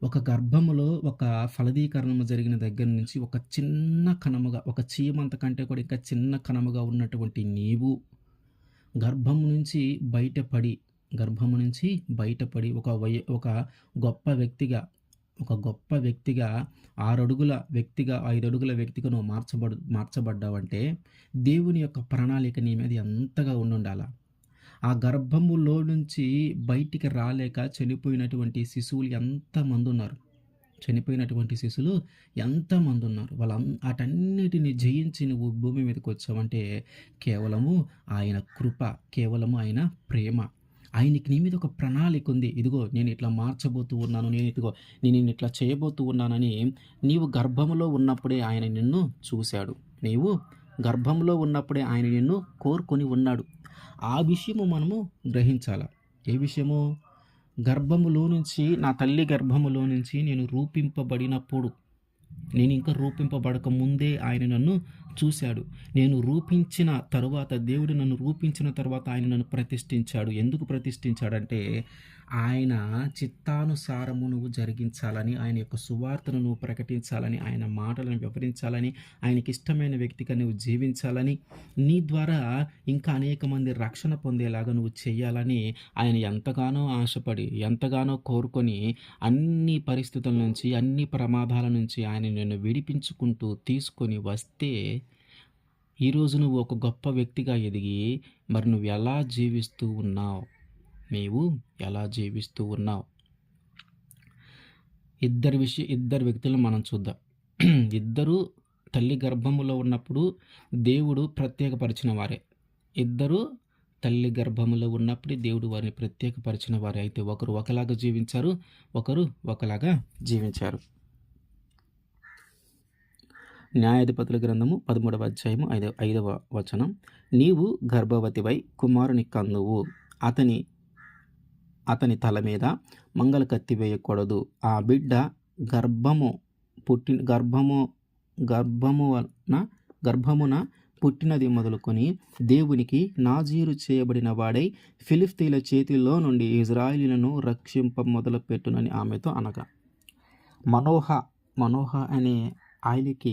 ఒక గర్భములో ఒక ఫలదీకరణము జరిగిన దగ్గర నుంచి ఒక చిన్న కణముగా, ఒక చీమంత కంటే కూడా ఇంకా చిన్న కణముగా ఉన్నటువంటి నీవు గర్భము నుంచి బయటపడి, గర్భము నుంచి బయటపడి ఒక గొప్ప వ్యక్తిగా, ఒక గొప్ప వ్యక్తిగా 6 అడుగుల వ్యక్తిగా, 5 అడుగుల వ్యక్తిగా నువ్వు మార్చబడ్డావంటే దేవుని యొక్క ప్రణాళిక నీ మీద ఎంతగా ఉండుండాల. ఆ గర్భములో నుంచి బయటికి రాలేక చనిపోయినటువంటి శిశువులు ఎంతమందున్నారు. చనిపోయినటువంటి శిశువులు ఎంతమందున్నారు. ఆటన్నిటిని జయించి నువ్వు భూమి మీదకొచ్చావంటే కేవలము ఆయన కృప, కేవలము ఆయన ప్రేమ. ఆయనకి నీ మీద ఒక ప్రణాళిక ఉంది. ఇదిగో నేను ఇట్లా మార్చబోతూ ఉన్నాను. నేను నిన్ను ఇట్లా చేయబోతూ ఉన్నానని నీవు గర్భములో ఉన్నప్పుడే ఆయన నిన్ను చూశాడు. నీవు గర్భంలో ఉన్నప్పుడే ఆయన నిన్ను కోరుకొని ఉన్నాడు. ఆ విషయము మనము గ్రహించాల. ఏ విషయము? గర్భములో నుంచి, నా తల్లి గర్భములో నుంచి నేను రూపింపబడినప్పుడు, నేను ఇంకా రూపింపబడక ముందే ఆయన నన్ను చూశాడు. నేను రూపించిన తరువాత, దేవుడు నన్ను రూపించిన తర్వాత ఆయన నన్ను ప్రతిష్ఠించాడు. ఎందుకు ప్రతిష్ఠించాడంటే ఆయన చిత్తానుసారము నువ్వు జరిగించాలని, ఆయన యొక్క సువార్తను నువ్వు ప్రకటించాలని, ఆయన మాటలను వివరించాలని, ఆయనకి ఇష్టమైన వ్యక్తిగా నువ్వు జీవించాలని, నీ ద్వారా ఇంకా అనేక మంది రక్షణ పొందేలాగా నువ్వు చేయాలని ఆయన ఎంతగానో ఆశపడి, ఎంతగానో కోరుకొని, అన్ని పరిస్థితుల నుంచి, అన్ని ప్రమాదాల నుంచి ఆయన నిన్ను విడిపించుకుంటూ తీసుకొని వస్తే ఈరోజు నువ్వు ఒక గొప్ప వ్యక్తిగా ఎదిగి మరి నువ్వు ఎలా జీవిస్తూ ఉన్నావు? నీవు ఎలా జీవిస్తూ ఉన్నావు? ఇద్దరు వ్యక్తులను మనం చూద్దాం. ఇద్దరు తల్లి గర్భములో ఉన్నప్పుడు దేవుడు ప్రత్యేకపరిచిన వారే. ఇద్దరు తల్లి గర్భములో ఉన్నప్పుడు దేవుడు వారిని ప్రత్యేకపరిచిన వారే. అయితే ఒకరు ఒకలాగా జీవించారు, ఒకరు ఒకలాగా జీవించారు. న్యాయాధిపతుల గ్రంథము 13వ అధ్యాయము 5వ వచనం. నీవు గర్భవతివై కుమారుని కందువు, అతని తల మీద మంగళ కత్తి వేయకూడదు. ఆ బిడ్డ గర్భమున పుట్టినది మొదలుకొని దేవునికి నాజీరు చేయబడిన వాడై ఫిలిష్తీయుల చేతిలో నుండి ఇజ్రాయేలీయులను రక్షింప మొదలుపెట్టునని ఆమెతో అనగా, మనోహ అనే ఆయనకి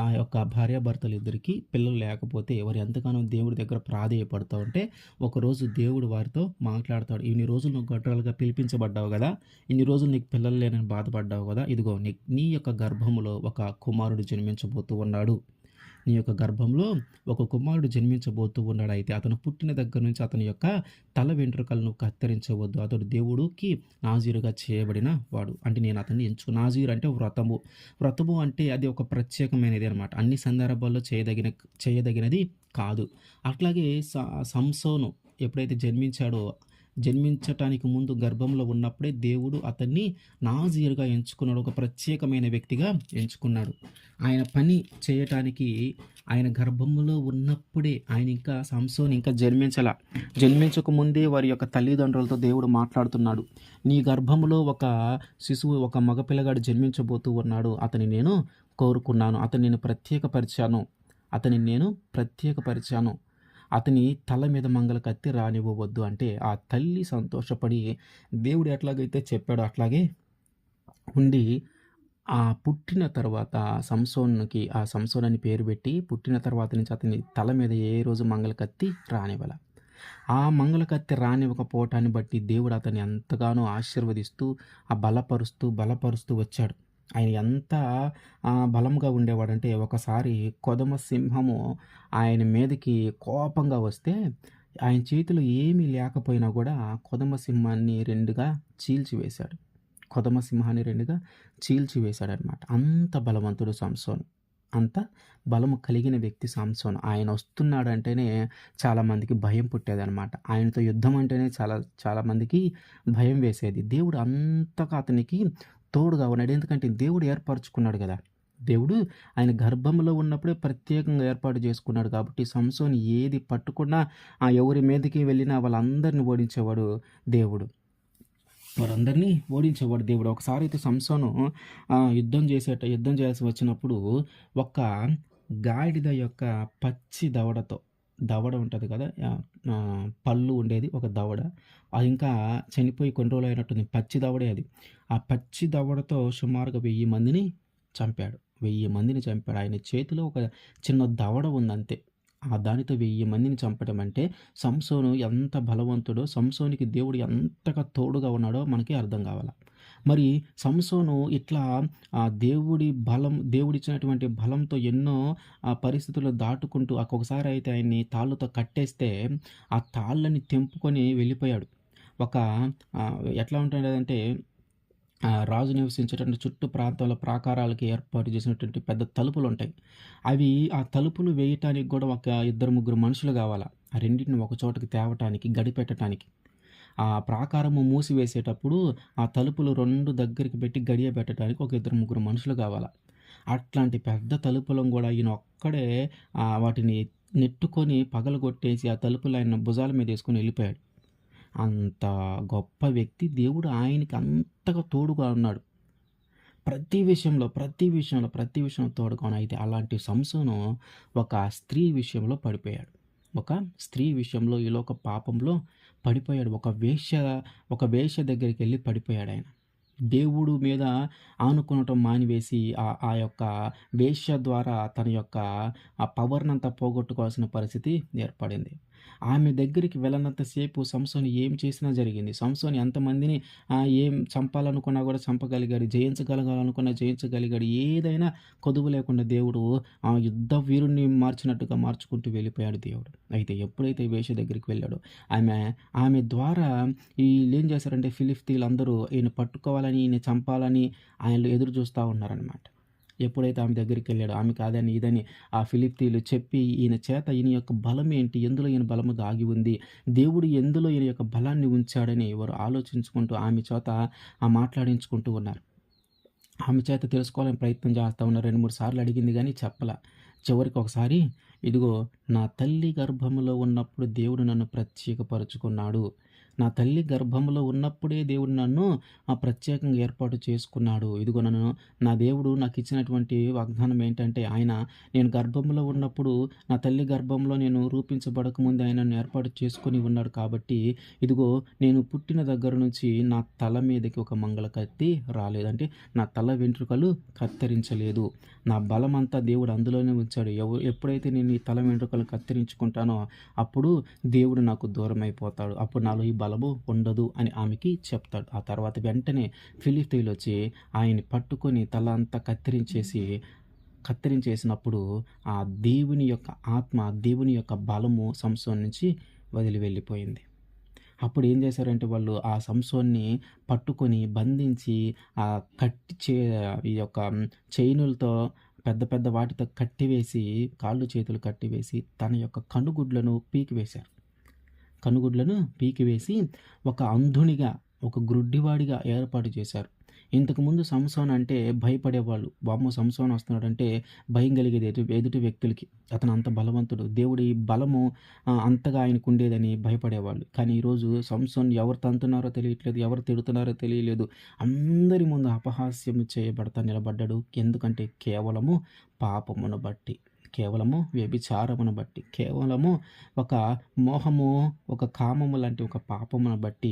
ఆ యొక్క భార్యాభర్తలు ఇద్దరికి పిల్లలు లేకపోతే వారు ఎంతగానో దేవుడి దగ్గర ప్రాధేయపడుతూ ఉంటే ఒకరోజు దేవుడు వారితో మాట్లాడతాడు. ఇన్ని రోజులు నువ్వు గొడ్రాలుగా పిలిపించబడ్డావు కదా, ఇన్ని రోజులు నీకు పిల్లలు లేనని బాధపడ్డావు కదా, ఇదిగో నీ యొక్క గర్భములో ఒక కుమారుడు జన్మించబోతూ ఉన్నాడు. నీ యొక్క గర్భంలో ఒక కుమారుడు జన్మించబోతూ ఉన్నాడు. అయితే అతను పుట్టిన దగ్గర నుంచి అతని యొక్క తల వెంట్రుకలను కత్తిరించవద్దు. అతడు దేవుడికి నాజీరుగా చేయబడిన వాడు. అంటే నేను అతన్ని నాజీరు అంటే వ్రతము అంటే అది ఒక ప్రత్యేకమైనది అనమాట. అన్ని సందర్భాల్లో చేయదగినది కాదు. అట్లాగే సంసోను ఎప్పుడైతే జన్మించటానికి ముందు గర్భంలో ఉన్నప్పుడే దేవుడు అతన్ని నాజీరుగా ఎంచుకున్నాడు. ఒక ప్రత్యేకమైన వ్యక్తిగా ఎంచుకున్నాడు. ఆయన పని చేయటానికి ఆయన గర్భంలో ఉన్నప్పుడే సంసోను ఇంకా జన్మించక ముందే వారి యొక్క తల్లిదండ్రులతో దేవుడు మాట్లాడుతున్నాడు. నీ గర్భంలో ఒక శిశువు, ఒక మగపిల్లగాడు జన్మించబోతూ ఉన్నాడు. అతని నేను కోరుకున్నాను, అతన్ని నేను ప్రత్యేకపరిచాను. అతని తల మీద మంగళ కత్తి రానివ్వవద్దు. అంటే ఆ తల్లి సంతోషపడి దేవుడు ఎట్లాగైతే చెప్పాడో అట్లాగే ఉండి ఆ పుట్టిన తర్వాత సంసోన్ అని పేరు పెట్టి పుట్టిన తర్వాత నుంచి అతని తల మీద ఏ రోజు మంగళ కత్తి రానివ్వాల. ఆ మంగళ కత్తి రానివ్వకపోవటాన్ని బట్టి దేవుడు అతన్ని ఎంతగానో ఆశీర్వదిస్తూ బలపరుస్తూ వచ్చాడు. ఆయన ఎంత బలంగా ఉండేవాడంటే ఒకసారి కొదమ సింహము ఆయన మీదకి కోపంగా వస్తే ఆయన చేతిలో ఏమీ లేకపోయినా కూడా కొదమ సింహాన్ని రెండుగా చీల్చివేశాడనమాట. అంత బలవంతుడు సంసోను, అంత బలము కలిగిన వ్యక్తి సంసోను. ఆయన వస్తున్నాడంటేనే చాలామందికి భయం పుట్టేదనమాట. ఆయనతో యుద్ధం అంటేనే చాలామందికి భయం వేసేది. దేవుడు అంతగా అతనికి తోడుగా ఉన్నాడు. ఎందుకంటే దేవుడు ఏర్పరచుకున్నాడు గదా! దేవుడు ఆయన గర్భంలో ఉన్నప్పుడే ప్రత్యేకంగా ఏర్పాటు చేసుకున్నాడు కాబట్టి సంసోన్ ఏది పట్టుకున్నా ఎవరి మీదకి వెళ్ళినా వాళ్ళందరిని ఓడించేవాడు దేవుడు. వారందరినీ ఓడించేవాడు దేవుడు. ఒకసారైతే సంసోను యుద్ధం చేయాల్సి వచ్చినప్పుడు ఒక గాడిద యొక్క పచ్చి దవడ ఉంటది కదా! పళ్ళు ఉండేది ఒక దవడ. అది ఇంకా చనిపోయి కొన్ని రోజులయినట్టుంది. పచ్చి దవడే అది. ఆ పచ్చి దవడతో సుమారుగా 1000 మందిని చంపాడు. 1000 మందిని చంపాడు. ఆయన చేతిలో ఒక చిన్న దవడ ఉందంతే. దానితో 1000 మందిని చంపడం అంటే సంసోను ఎంత బలవంతుడో, సంసోనుకి దేవుడు ఎంతగా తోడుగా ఉన్నాడో మనకి అర్థం కావాల. మరి సంసోను ఇట్లా దేవుడిచ్చినటువంటి బలంతో ఎన్నో పరిస్థితులు దాటుకుంటూ ఒక్కొక్కసారి అయితే ఆయన్ని తాళ్ళతో కట్టేస్తే, ఆ తాళ్ళని తెంపుకొని వెళ్ళిపోయాడు. ఒక ఎట్లా ఉంటుండేదంటే రాజు నివసించేటువంటి చుట్టూ ప్రాంతాల ప్రాకారాలకి ఏర్పాటు చేసినటువంటి పెద్ద తలుపులుంటాయి. ఆ తలుపులు వేయటానికి గూడా ఒక ఇద్దరు, ముగ్గురు మనుషులు గావాల. ఆ రెండిటిని ఒక చోటకి తేవటానికి, గడిపెట్టటానికి. ఆ ప్రాకారము మూసివేసేటప్పుడు ఆ తలుపులు 2 దగ్గరికి పెట్టి గడియ పెట్టడానికి ఒక ఇద్దరు, ముగ్గురు మనుషులు గావాల. అట్లాంటి పెద్ద తలుపులను గూడా ఈయన ఒక్కడే వాటిని నెట్టుకొని పగలగొట్టేసి ఆ తలుపులు ఆయన భుజాల మీదేసుకొని ఎళ్ళిపోయాడు. అంత గొప్ప వ్యక్తి దేవుడు ఆయనకి అంతగా తోడుగా ఉన్నాడు. ప్రతి విషయంలో తోడుగా ఉన్నాడు. అయితే అలాంటి సంసోను ఒక స్త్రీ విషయంలో పడిపోయాడు. ఒక స్త్రీ విషయంలో ఈ లోక పాపంలో పడిపోయాడు. ఒక వేశ్య దగ్గరికెళ్ళి పడిపోయాడాయన. దేవుడు మీద ఆనుకునటం మానివేసి ఆ యొక్క వేశ్య ద్వారా తన యొక్క ఆ పవర్‌నంతా పోగొట్టుకోవాల్సిన పరిస్థితి ఏర్పడింది. ఆమె దగ్గరికి వెళ్ళనంత సేపు సంసోను ఏం చేసినా జరిగింది. సంసోను ఎంతమందిని ఏం చంపాలనుకున్నా గూడా చంపగలిగాడు. జయించగలగాలనుకున్నా జయించగలిగాడు. ఏదైనా కొదువు లేకుండా దేవుడు యుద్ధ వీరుడిని మార్చినట్టుగా మార్చుకుంటూ వెళ్ళిపోయాడు దేవుడు. అయితే ఎప్పుడైతే ఈ వేశ్య దగ్గరికి వెళ్ళాడో ఆమె ద్వారా ఈళ్ళేం చేశారంటే ఫిలిష్తీయులందరూ ఈయన పట్టుకోవాలని, ఈయన చంపాలని ఆయనలు ఎదురు చూస్తా ఉన్నారనమాట. ఎప్పుడైతే ఆమె దగ్గరికెళ్ళాడో ఆమెకి అదని, ఇదని ఆ ఫిలిష్తీయులు చెప్పి ఈయన యొక్క బలమేంటి? ఎందులో ఈయన బలము దాగి ఉంది? దేవుడు ఎందులో ఈయన యొక్క బలాన్ని ఉంచాడని వారు ఆలోచించుకుంటూ ఆమె చేత మాట్లాడించుకుంటూ ఉన్నారు. ఆమె చేత తెలుసుకోవాలని ప్రయత్నం చేస్తా ఉన్నారు. 2, 3 సార్లు అడిగింది గానీ చెప్పల. చివరికి ఒకసారి ఇదిగో నా తల్లి గర్భములో ఉన్నప్పుడు దేవుడు నన్ను ప్రత్యేకపరుచుకున్నాడు. నా తల్లి గర్భంలో ఉన్నప్పుడే దేవుడు నన్ను ప్రత్యేకంగా ఏర్పాటు చేసుకున్నాడు. ఇదిగో నా దేవుడు నాకిచ్చినటువంటి వాగ్దానం ఏంటంటే నేను గర్భంలో ఉన్నప్పుడు నా తల్లి గర్భంలో నేను రూపించబడకముందే ఆయన నన్ను ఏర్పాటు చేసుకొని ఉన్నాడు కాబట్టి ఇదిగో నేను పుట్టిన దగ్గర నుంచి నా తల మీదకి ఒక మంగళ కత్తి రాలేదు. అంటే నా తల వెంట్రుకలు కత్తిరించలేదు. నా బలమంతా దేవుడు అందులోనే ఉంచాడు. ఎప్పుడైతే నేను ఈ తల వెంట్రుకలు కత్తిరించుకుంటానో అప్పుడు దేవుడు నాకు దూరమైపోతాడు. అప్పుడు నాలో ఈ బలము ఉండదు అని ఆమెకి చెప్తాడు. ఆ తర్వాత వెంటనే ఫిలిష్తీయులొచ్చి ఆయన్ని పట్టుకొని తల అంతా కత్తిరించేసినప్పుడు ఆ దేవుని యొక్క ఆత్మ, దేవుని యొక్క బలము సంసోను నుంచి వదిలి వెళ్ళిపోయింది. అప్పుడు ఏం చేశారంటే వాళ్ళు ఆ సంసోన్ని పట్టుకొని బంధించి కట్టి ఈ యొక్క చైనులతో పెద్ద పెద్ద వాటితో కట్టివేసి, కాళ్ళు చేతులు కట్టివేసి తన యొక్క కనుగుడ్లను పీకివేసి ఒక అంధునిగా, ఒక గ్రుడ్డివాడిగా ఏర్పాటు చేశారు. ఇంతకుముందు సంసోన్ అంటే భయపడేవాళ్ళు. వామ్మో! సంసోన్ వస్తున్నాడంటే భయం కలిగేది ఎదుటి వ్యక్తులకి. అతను అంత బలవంతుడు. దేవుడి బలము అంతగా ఆయనకుండేదని భయపడేవాళ్ళు. కానీ ఈరోజు సంసోన్ ఎవరు తంతున్నారో తెలియట్లేదు. ఎవరు తిడుతున్నారో తెలియలేదు. అందరి ముందు అపహాస్యం చేయబడతా నిలబడ్డాడు. ఎందుకంటే కేవలము పాపమును బట్టి. కేవలము వ్యభిచారమును బట్టి, కేవలము ఒక మోహము, ఒక కామము లాంటి ఒక పాపమును బట్టి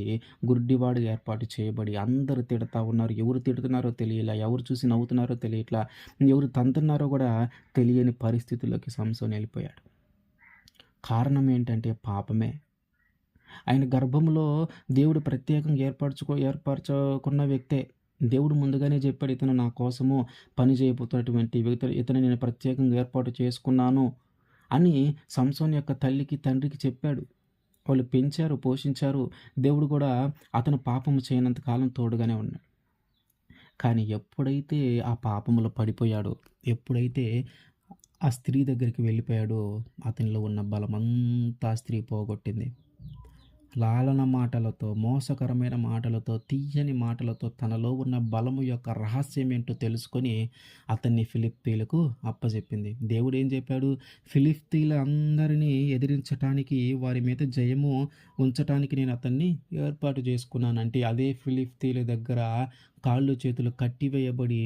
గుడ్డివాడుగా ఏర్పాటు చేయబడి అందరూ తిడతా ఉన్నారు. ఎవరు తిడుతున్నారో తెలియలా, ఎవరు చూసి నవ్వుతున్నారో తెలియట్లా, ఎవరు తంతున్నారో కూడా తెలియని పరిస్థితుల్లోకి సంసోను వెళ్ళిపోయాడు. కారణం ఏంటంటే పాపమే. ఆయన గర్భంలో దేవుడు ప్రత్యేకంగా ఏర్పరచుకున్న వ్యక్తే. దేవుడు ముందుగానే చెప్పాడు, ఇతను నా కోసము పని చేయబోతున్నటువంటి వ్యక్తి, ఇతను నేను ప్రత్యేకంగా ఏర్పాటు చేసుకున్నాను అని సంసోను యొక్క తల్లికి, తండ్రికి చెప్పాడు. వాళ్ళు పెంచారు, పోషించారు. దేవుడు కూడా అతను పాపము చేయనంత కాలం తోడుగానే ఉన్నాడు. కానీ ఎప్పుడైతే ఆ పాపములో పడిపోయాడో, ఎప్పుడైతే ఆ స్త్రీ దగ్గరికి వెళ్ళిపోయాడో, అతనిలో ఉన్న బలమంతా ఆ స్త్రీ పోగొట్టింది. లాలన మాటలతో, మోసకరమైన మాటలతో, తియ్యని మాటలతో తనలో ఉన్న బలము యొక్క రహస్యమేంటో తెలుసుకొని అతన్ని ఫిలిష్తీయులకు అప్పజెప్పింది. దేవుడేం చెప్పాడు? ఫిలిష్తీయులందరినీ ఎదిరించటానికి, వారి మీద జయము ఉంచటానికి నేను అతన్ని ఏర్పాటు చేసుకున్నాను. అంటే అదే ఫిలిష్తీయుల దగ్గర కాళ్ళు, చేతులు కట్టివేయబడి,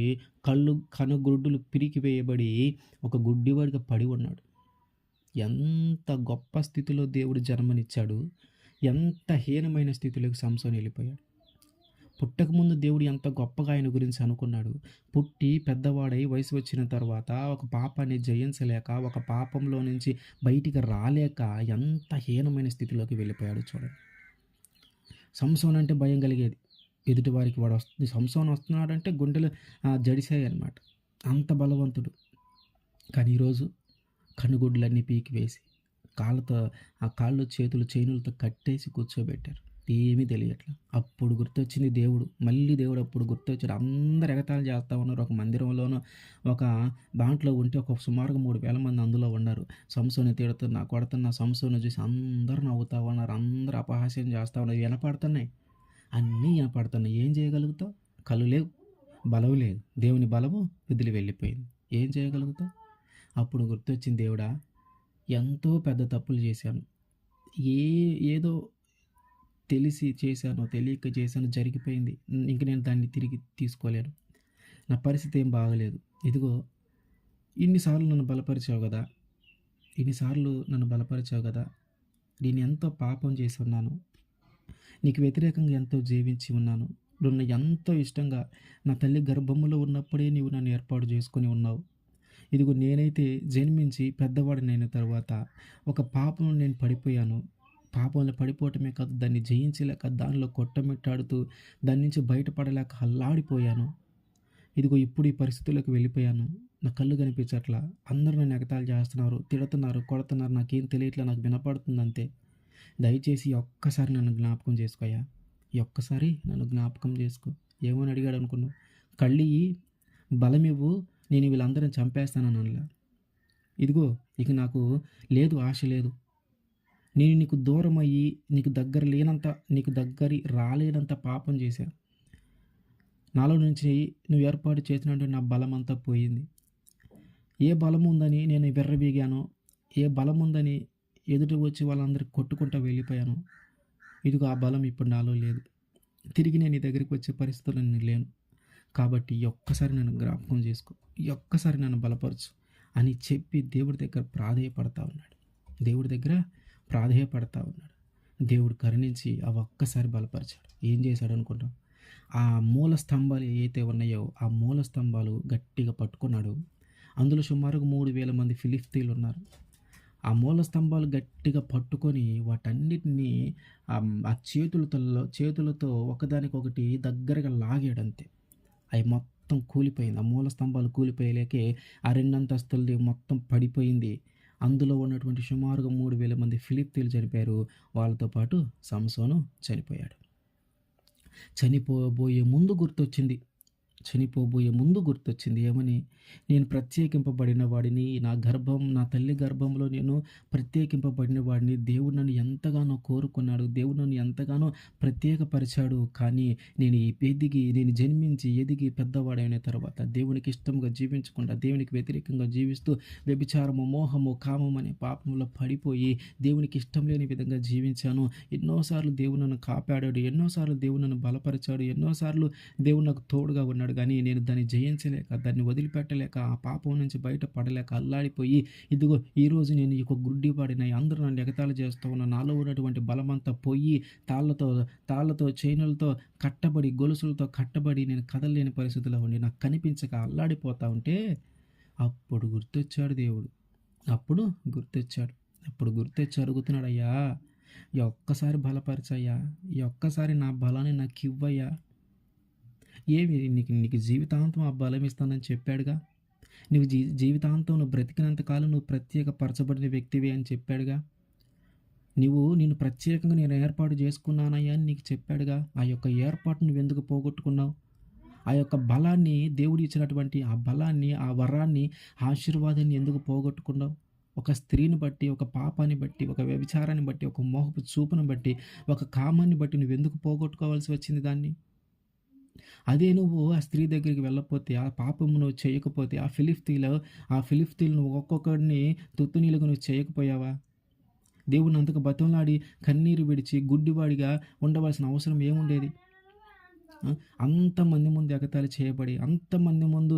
కనుగుడ్డులు పిరికివేయబడి ఒక గుడ్డివాడిగా పడి ఉన్నాడు. ఎంత గొప్ప స్థితిలో దేవుడు జన్మనిచ్చాడు. ఎంత హీనమైన స్థితిలోకి సంసోన్ వెళ్ళిపోయాడు. పుట్టకముందు దేవుడు ఎంత గొప్పగా ఆయన గురించి అనుకున్నాడు. పుట్టి పెద్దవాడై వయసు వచ్చిన తర్వాత ఒక పాపాన్ని జయించలేక, ఒక పాపంలో నుంచి బయటికి రాలేక ఎంత హీనమైన స్థితిలోకి వెళ్ళిపోయాడు చూడండి. సంసోన్ అంటే భయం కలిగేది. ఎదుటివారికి వాడు సంసోన్ వస్తున్నాడంటే గుండెలు జడిసాయన్నమాట. అంత బలవంతుడు. కానీ ఈరోజు కనుగుడ్లన్నీ పీకివేసి కాళ్ళతో, ఆ కాళ్ళు చేతులు చైనులతో కట్టేసి కూర్చోబెట్టారు. ఏమీ తెలియట్లా. అప్పుడు గుర్తొచ్చింది దేవుడు. మళ్ళీ దేవుడు అప్పుడు గుర్తొచ్చాడు. అందరూ ఎగతాళి చేస్తూ ఉన్నారు. ఒక మందిరంలోనూ ఒక దాంట్లో ఉంటే ఒక సుమారుగా 3000 మంది అందులో ఉన్నారు. సంసోన్ని తిడుతున్నా, కొడుతున్నా, సంసోన్ని చూసి అందరూ నవ్వుతా ఉన్నారు. అందరూ అపహాస్యం చేస్తూ ఉన్నారు. వినపడుతున్నాయి, అన్నీ వినపడుతున్నాయి. ఏం చేయగలుగుతావు? కళ్ళు లేవు, బలం లేదు. దేవుని బలము వదిలి వెళ్ళిపోయింది. ఏం చేయగలుగుతావు? అప్పుడు గుర్తొచ్చింది, దేవుడా ఎంతో పెద్ద తప్పులు చేశాను. ఏదో తెలిసి చేశానో, తెలియక చేశానో, జరిగిపోయింది. ఇంక నేను దాన్ని తిరిగి తీసుకోలేను. నా పరిస్థితి ఏం బాగలేదు. ఇదిగో ఇన్నిసార్లు నన్ను బలపరిచావు కదా, ఇన్నిసార్లు నన్ను బలపరిచావు కదా, నేను ఎంతో పాపం చేసి ఉన్నాను. నీకు వ్యతిరేకంగా ఎంతో జీవించి ఉన్నాను. నన్ను ఎంతో ఇష్టంగా నా తల్లి గర్భములో ఉన్నప్పుడే నీవు నన్ను ఏర్పాటు చేసుకొని ఉన్నావు. ఇదిగో నేనైతే జన్మించి పెద్దవాడినైన తర్వాత ఒక పాపంలో నేను పడిపోయాను. పాపంలో పడిపోవటమే కాదు, దాన్ని జయించలేక దానిలో కొట్టమిట్టాడుతూ దాని నుంచి బయటపడలేక అల్లాడిపోయాను. ఇదిగో ఇప్పుడు ఈ పరిస్థితుల్లోకి వెళ్ళిపోయాను. నా కళ్ళు కనిపించట్లా. అందరూ నన్ను ఎగతాళి చేస్తున్నారు, తిడుతున్నారు, కొడుతున్నారు. నాకేం తెలియట్లా, నాకు వినపడుతుంది అంతే. దయచేసి ఈ ఒక్కసారి నన్ను జ్ఞాపకం చేసుకోయ్యా, ఈ ఒక్కసారి నన్ను జ్ఞాపకం చేసుకో. ఏమని అడిగాడు అనుకున్నావు? కళ్ళియ్యి, బలమివ్వు, నేను వీళ్ళందరిని చంపేస్తానని అనలా. ఇదిగో ఇక నాకు లేదు, ఆశ లేదు. నేను నీకు దూరం అయ్యి నీకు దగ్గరి రాలేనంత పాపం చేశాను. నాలో నుంచి నువ్వు ఏర్పాటు చేసినట్టు నా బలం అంతా పోయింది. ఏ బలం ఉందని నేను విర్రవీగానో, ఏ బలం ఉందని ఎదుటి వచ్చి వాళ్ళందరికీ కొట్టుకుంటూ వెళ్ళిపోయాను. ఇదిగో ఆ బలం ఇప్పుడు నాలో లేదు. తిరిగి నేను నీ దగ్గరికి వచ్చే పరిస్థితుల్లో నేను లేను. కాబట్టి ఈ ఒక్కసారి నన్ను జ్ఞాపకం చేసుకో, ఈ ఒక్కసారి నన్ను బలపరచు అని చెప్పి దేవుడి దగ్గర ప్రాధేయపడతా ఉన్నాడు. దేవుడి దగ్గర ప్రాధేయపడతా ఉన్నాడు. దేవుడు కరుణించి ఆ ఒక్కసారి బలపరిచాడు. ఏం చేశాడు అనుకుంటాం? ఆ మూల స్తంభాలు ఏవైతే ఉన్నాయో ఆ మూల స్తంభాలు గట్టిగా పట్టుకున్నాడు. అందులో సుమారుగా 3000 మంది ఫిలిష్తీయులు ఉన్నారు. ఆ మూల స్తంభాలు గట్టిగా పట్టుకొని వాటన్నిటిని ఆ చేతులతో ఒకదానికొకటి దగ్గరగా లాగాడంతే. అవి మొత్తం కూలిపోయింది. ఆ మూల స్తంభాలు కూలిపోయలేకే ఆ 2 అంతస్తులది మొత్తం పడిపోయింది. అందులో ఉన్నటువంటి సుమారుగా 3000 మంది ఫిలిష్తీయులు చనిపోయారు. వాళ్ళతో పాటు సంసోను చనిపోయాడు. చనిపోబోయే ముందు గుర్తొచ్చింది. ఏమని? నేను ప్రత్యేకింపబడిన వాడిని, నా తల్లి గర్భంలో నేను ప్రత్యేకింపబడిన వాడిని. దేవుడు నన్ను ఎంతగానో కోరుకున్నాడు, దేవుడు నన్ను ఎంతగానో ప్రత్యేకపరిచాడు. కానీ నేను జన్మించి ఎదిగి పెద్దవాడైన తర్వాత దేవునికి ఇష్టంగా జీవించకుండా, దేవునికి వ్యతిరేకంగా జీవిస్తూ వ్యభిచారము, మోహము, కామం అనే పాపంలో పడిపోయి దేవునికి ఇష్టం లేని విధంగా జీవించాను. ఎన్నోసార్లు దేవుడు నన్ను కాపాడాడు, ఎన్నోసార్లు దేవుడు నన్ను బలపరిచాడు, ఎన్నోసార్లు దేవుడు నాకు తోడుగా ఉన్నాడు. కానీ నేను దాన్ని జయించలేక, దాన్ని వదిలిపెట్టలేక, ఆ పాపం నుంచి బయటపడలేక అల్లాడిపోయి ఇదిగో ఈరోజు నేను ఒక గుడ్డివాడినై, అందరూ నన్ను ఎగతాళి చేస్తూ ఉన్న, నాలో ఉన్నటువంటి బలమంతా పోయి తాళ్ళతో చైనులతో కట్టబడి, గొలుసులతో కట్టబడి నేను కదలలేని పరిస్థితిలో ఉండి నాకు కనిపించక అల్లాడిపోతూ ఉంటే అప్పుడు గుర్తొచ్చాడు దేవుడు. అప్పుడు గుర్తొచ్చి అడుగుతున్నాడు, అయ్యా ఈ ఒక్కసారి బలపరచయ్యా, ఈ ఒక్కసారి నా బలాన్ని నాకు ఇవ్వయ్యా. ఏమి నీకు జీవితాంతం ఆ బలం ఇస్తానని చెప్పాడుగా. నువ్వు జీవితాంతం నువ్వు బ్రతికినంత కాలం నువ్వు ప్రత్యేకపరచబడిన వ్యక్తివి అని చెప్పాడుగా. నిన్ను ప్రత్యేకంగా నేను ఏర్పాటు చేసుకున్నానయ్యా అని నీకు చెప్పాడుగా. ఆ యొక్క ఏర్పాటు నువ్వు ఎందుకు పోగొట్టుకున్నావు? ఆ యొక్క బలాన్ని, దేవుడు ఇచ్చినటువంటి ఆ బలాన్ని, ఆ వరాన్ని, ఆశీర్వాదాన్ని ఎందుకు పోగొట్టుకున్నావు? ఒక స్త్రీని బట్టి, ఒక పాపాన్ని బట్టి, ఒక వ్యభిచారాన్ని బట్టి, ఒక మోహపు చూపును బట్టి, ఒక కామాన్ని బట్టి నువ్వెందుకు పోగొట్టుకోవాల్సి వచ్చింది దాన్ని? అదే నువ్వు ఆ స్త్రీ దగ్గరికి వెళ్ళకపోతే, ఆ పాపము నువ్వు చేయకపోతే, ఆ ఫిలిష్తీయులు నువ్వు ఒక్కొక్కడిని తుత్తునీలుగా నువ్వు చేయకపోయావా? దేవుడిని అంతగా బతిమలాడి, కన్నీరు విడిచి, గుడ్డివాడిగా ఉండవలసిన అవసరం ఏముండేది? ఆ! అంతమంది ముందు ఎగతాళి చేయబడి, అంతమంది ముందు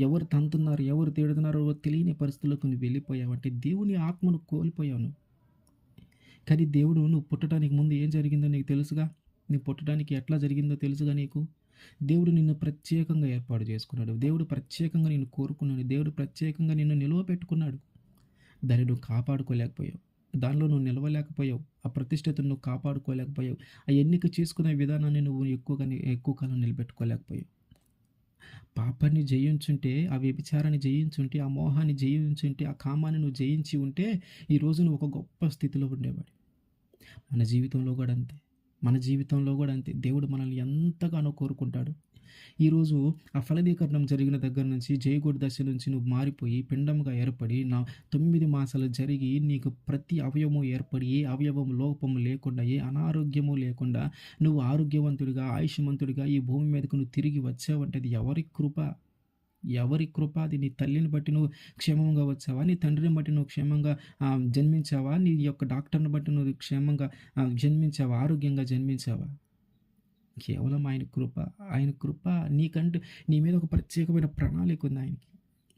ఎవరు తంతున్నారు, ఎవరు తిడుతున్నారో తెలియని పరిస్థితుల్లోకి నువ్వు వెళ్ళిపోయావంటే, దేవుని ఆత్మను కోల్పోయావు నువ్వు. కానీ దేవుడు నువ్వు పుట్టడానికి ముందు ఏం జరిగిందో నీకు తెలుసుగా? నువ్వు పుట్టడానికి ఎట్లా జరిగిందో తెలుసుగా నీకు? దేవుడు నిన్ను ప్రత్యేకంగా ఏర్పాటు చేసుకున్నాడు. దేవుడు ప్రత్యేకంగా నిన్ను కోరుకున్నాడు. దేవుడు ప్రత్యేకంగా నిన్ను నిలువబెట్టుకున్నాడు. దాన్ని నువ్వు కాపాడుకోలేకపోయావు. దానిలో నువ్వు నిలవలేకపోయావు. ఆ ప్రతిష్టతను నువ్వు కాపాడుకోలేకపోయావు. ఆ ఎన్నిక చేసుకునే విధానాన్ని నువ్వు ఎక్కువ కాలం నిలబెట్టుకోలేకపోయావు. పాపాన్ని జయించుంటే, ఆ వ్యభిచారాన్ని జయించుంటే, ఆ మోహాన్ని జయించుంటే, ఆ కామాన్ని నువ్వు జయించి ఉంటే, ఈరోజు నువ్వు ఒక గొప్ప స్థితిలో ఉండేవాడివి. మన జీవితంలో గూడా అంతే. మన జీవితంలో గూడా అంతే. దేవుడు మనల్ని ఎంతగానో కోరుకుంటాడు. ఈరోజు ఆ ఫలదీకరణం జరిగిన దగ్గర నుంచి జేయగోడు దశ నుంచి నువ్వు మారిపోయి పిండంగా ఏర్పడి 9 మాసాలు జరిగి నీకు ప్రతి అవయవము ఏర్పడి ఏ అవయవం లోపము లేకుండా ఏ అనారోగ్యము లేకుండా నువ్వు ఆరోగ్యవంతుడిగా ఆయుష్మంతుడిగా ఈ భూమి మీదకు నువ్వు తిరిగి వచ్చావంటే అది ఎవరి కృప? ఎవరి కృప అది? నీ తల్లిని బట్టి నువ్వు క్షేమంగా వచ్చావా? నీ తండ్రిని బట్టి నువ్వు క్షేమంగా జన్మించావా? నీ యొక్క డాక్టర్‌ని బట్టి నువ్వు క్షేమంగా జన్మించావా? ఆరోగ్యంగా జన్మించావా? కేవలం ఆయన కృప. ఆయన కృప నీకంటూ నీ మీద ఒక ప్రత్యేకమైన ప్రణాళిక ఉంది ఆయనకి.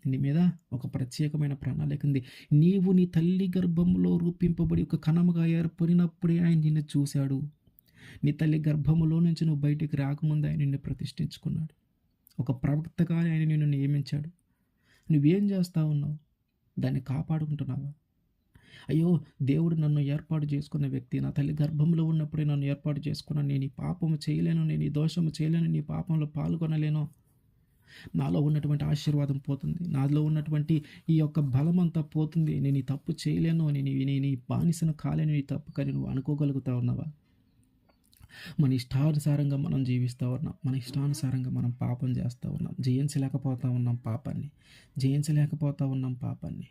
నీ మీద ఒక ప్రత్యేకమైన ప్రణాళిక ఉంది. నీవు నీ తల్లి గర్భంలో రూపింపబడి ఒక కణముగా ఏర్పడినప్పుడే ఆయన నిన్ను చూశాడు. నీ తల్లి గర్భములో నుంచి నువ్వు బయటికి రాకముందే ఆయన నిన్ను ప్రతిష్ఠించుకున్నాడు. ఒక ప్రవక్తగా ఆయన నిన్ను నియమించాడు. నువ్వేం చేస్తా ఉన్నావు? దాన్ని కాపాడుకుంటున్నావా? అయ్యో! దేవుడు నన్ను ఏర్పాటు చేసుకున్న వ్యక్తి. నా తల్లి గర్భంలో ఉన్నప్పుడే నన్ను ఏర్పాటు చేసుకున్నాను. నేను ఈ పాపము చేయలేను. నేను ఈ దోషము చేయలేను. నీ పాపంలో పాల్గొనలేను. నాలో ఉన్నటువంటి ఆశీర్వాదం పోతుంది. నాలో ఉన్నటువంటి ఈ యొక్క బలమంతా పోతుంది. నేను ఈ తప్పు చేయలేను. నేను ఈ బానిసను కాలేను ఈ తప్పుకని నువ్వు అనుకోగలుగుతా ఉన్నావా? మన ఇష్టానుసారంగా మనం జీవిస్తూ ఉన్నాం. మన ఇష్టానుసారంగా మనం పాపం చేస్తూ ఉన్నాం. జయించలేకపోతా ఉన్నాం పాపాన్ని. జయించలేకపోతా ఉన్నాం పాపాన్ని.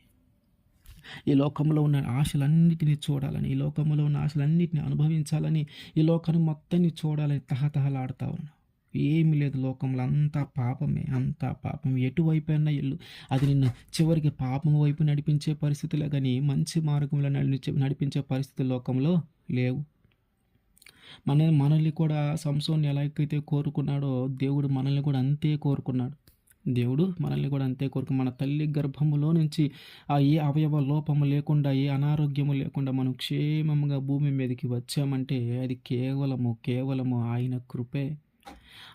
ఈ లోకంలో ఉన్న ఆశలన్నిటిని చూడాలని, ఈ లోకంలో ఉన్న ఆశలన్నిటిని అనుభవించాలని, ఈ లోకాన్ని మొత్తాన్ని చూడాలని తహతహలాడుతా ఉన్నాం. ఏమి లేదు లోకంలో అంతా పాపమే, అంతా పాపం. ఎటువైపైనా ఎల్లు, అది నిన్ను చివరికి పాపం వైపు నడిపించే పరిస్థితులే కానీ మంచి మార్గంలో నడిపించే పరిస్థితులు లోకంలో లేవు. మనల్ని కూడా సంసోన్ని ఎలా అయితే కోరుకున్నాడో దేవుడు మనల్ని కూడా అంతే కోరుకున్నాడు. దేవుడు మనల్ని కూడా అంతే మన తల్లి గర్భములో నుంచి ఏ అవయవ లోపము లేకుండా, ఏ అనారోగ్యము లేకుండా మనం క్షేమంగా భూమి మీదకి వచ్చామంటే అది కేవలము ఆయన కృపే.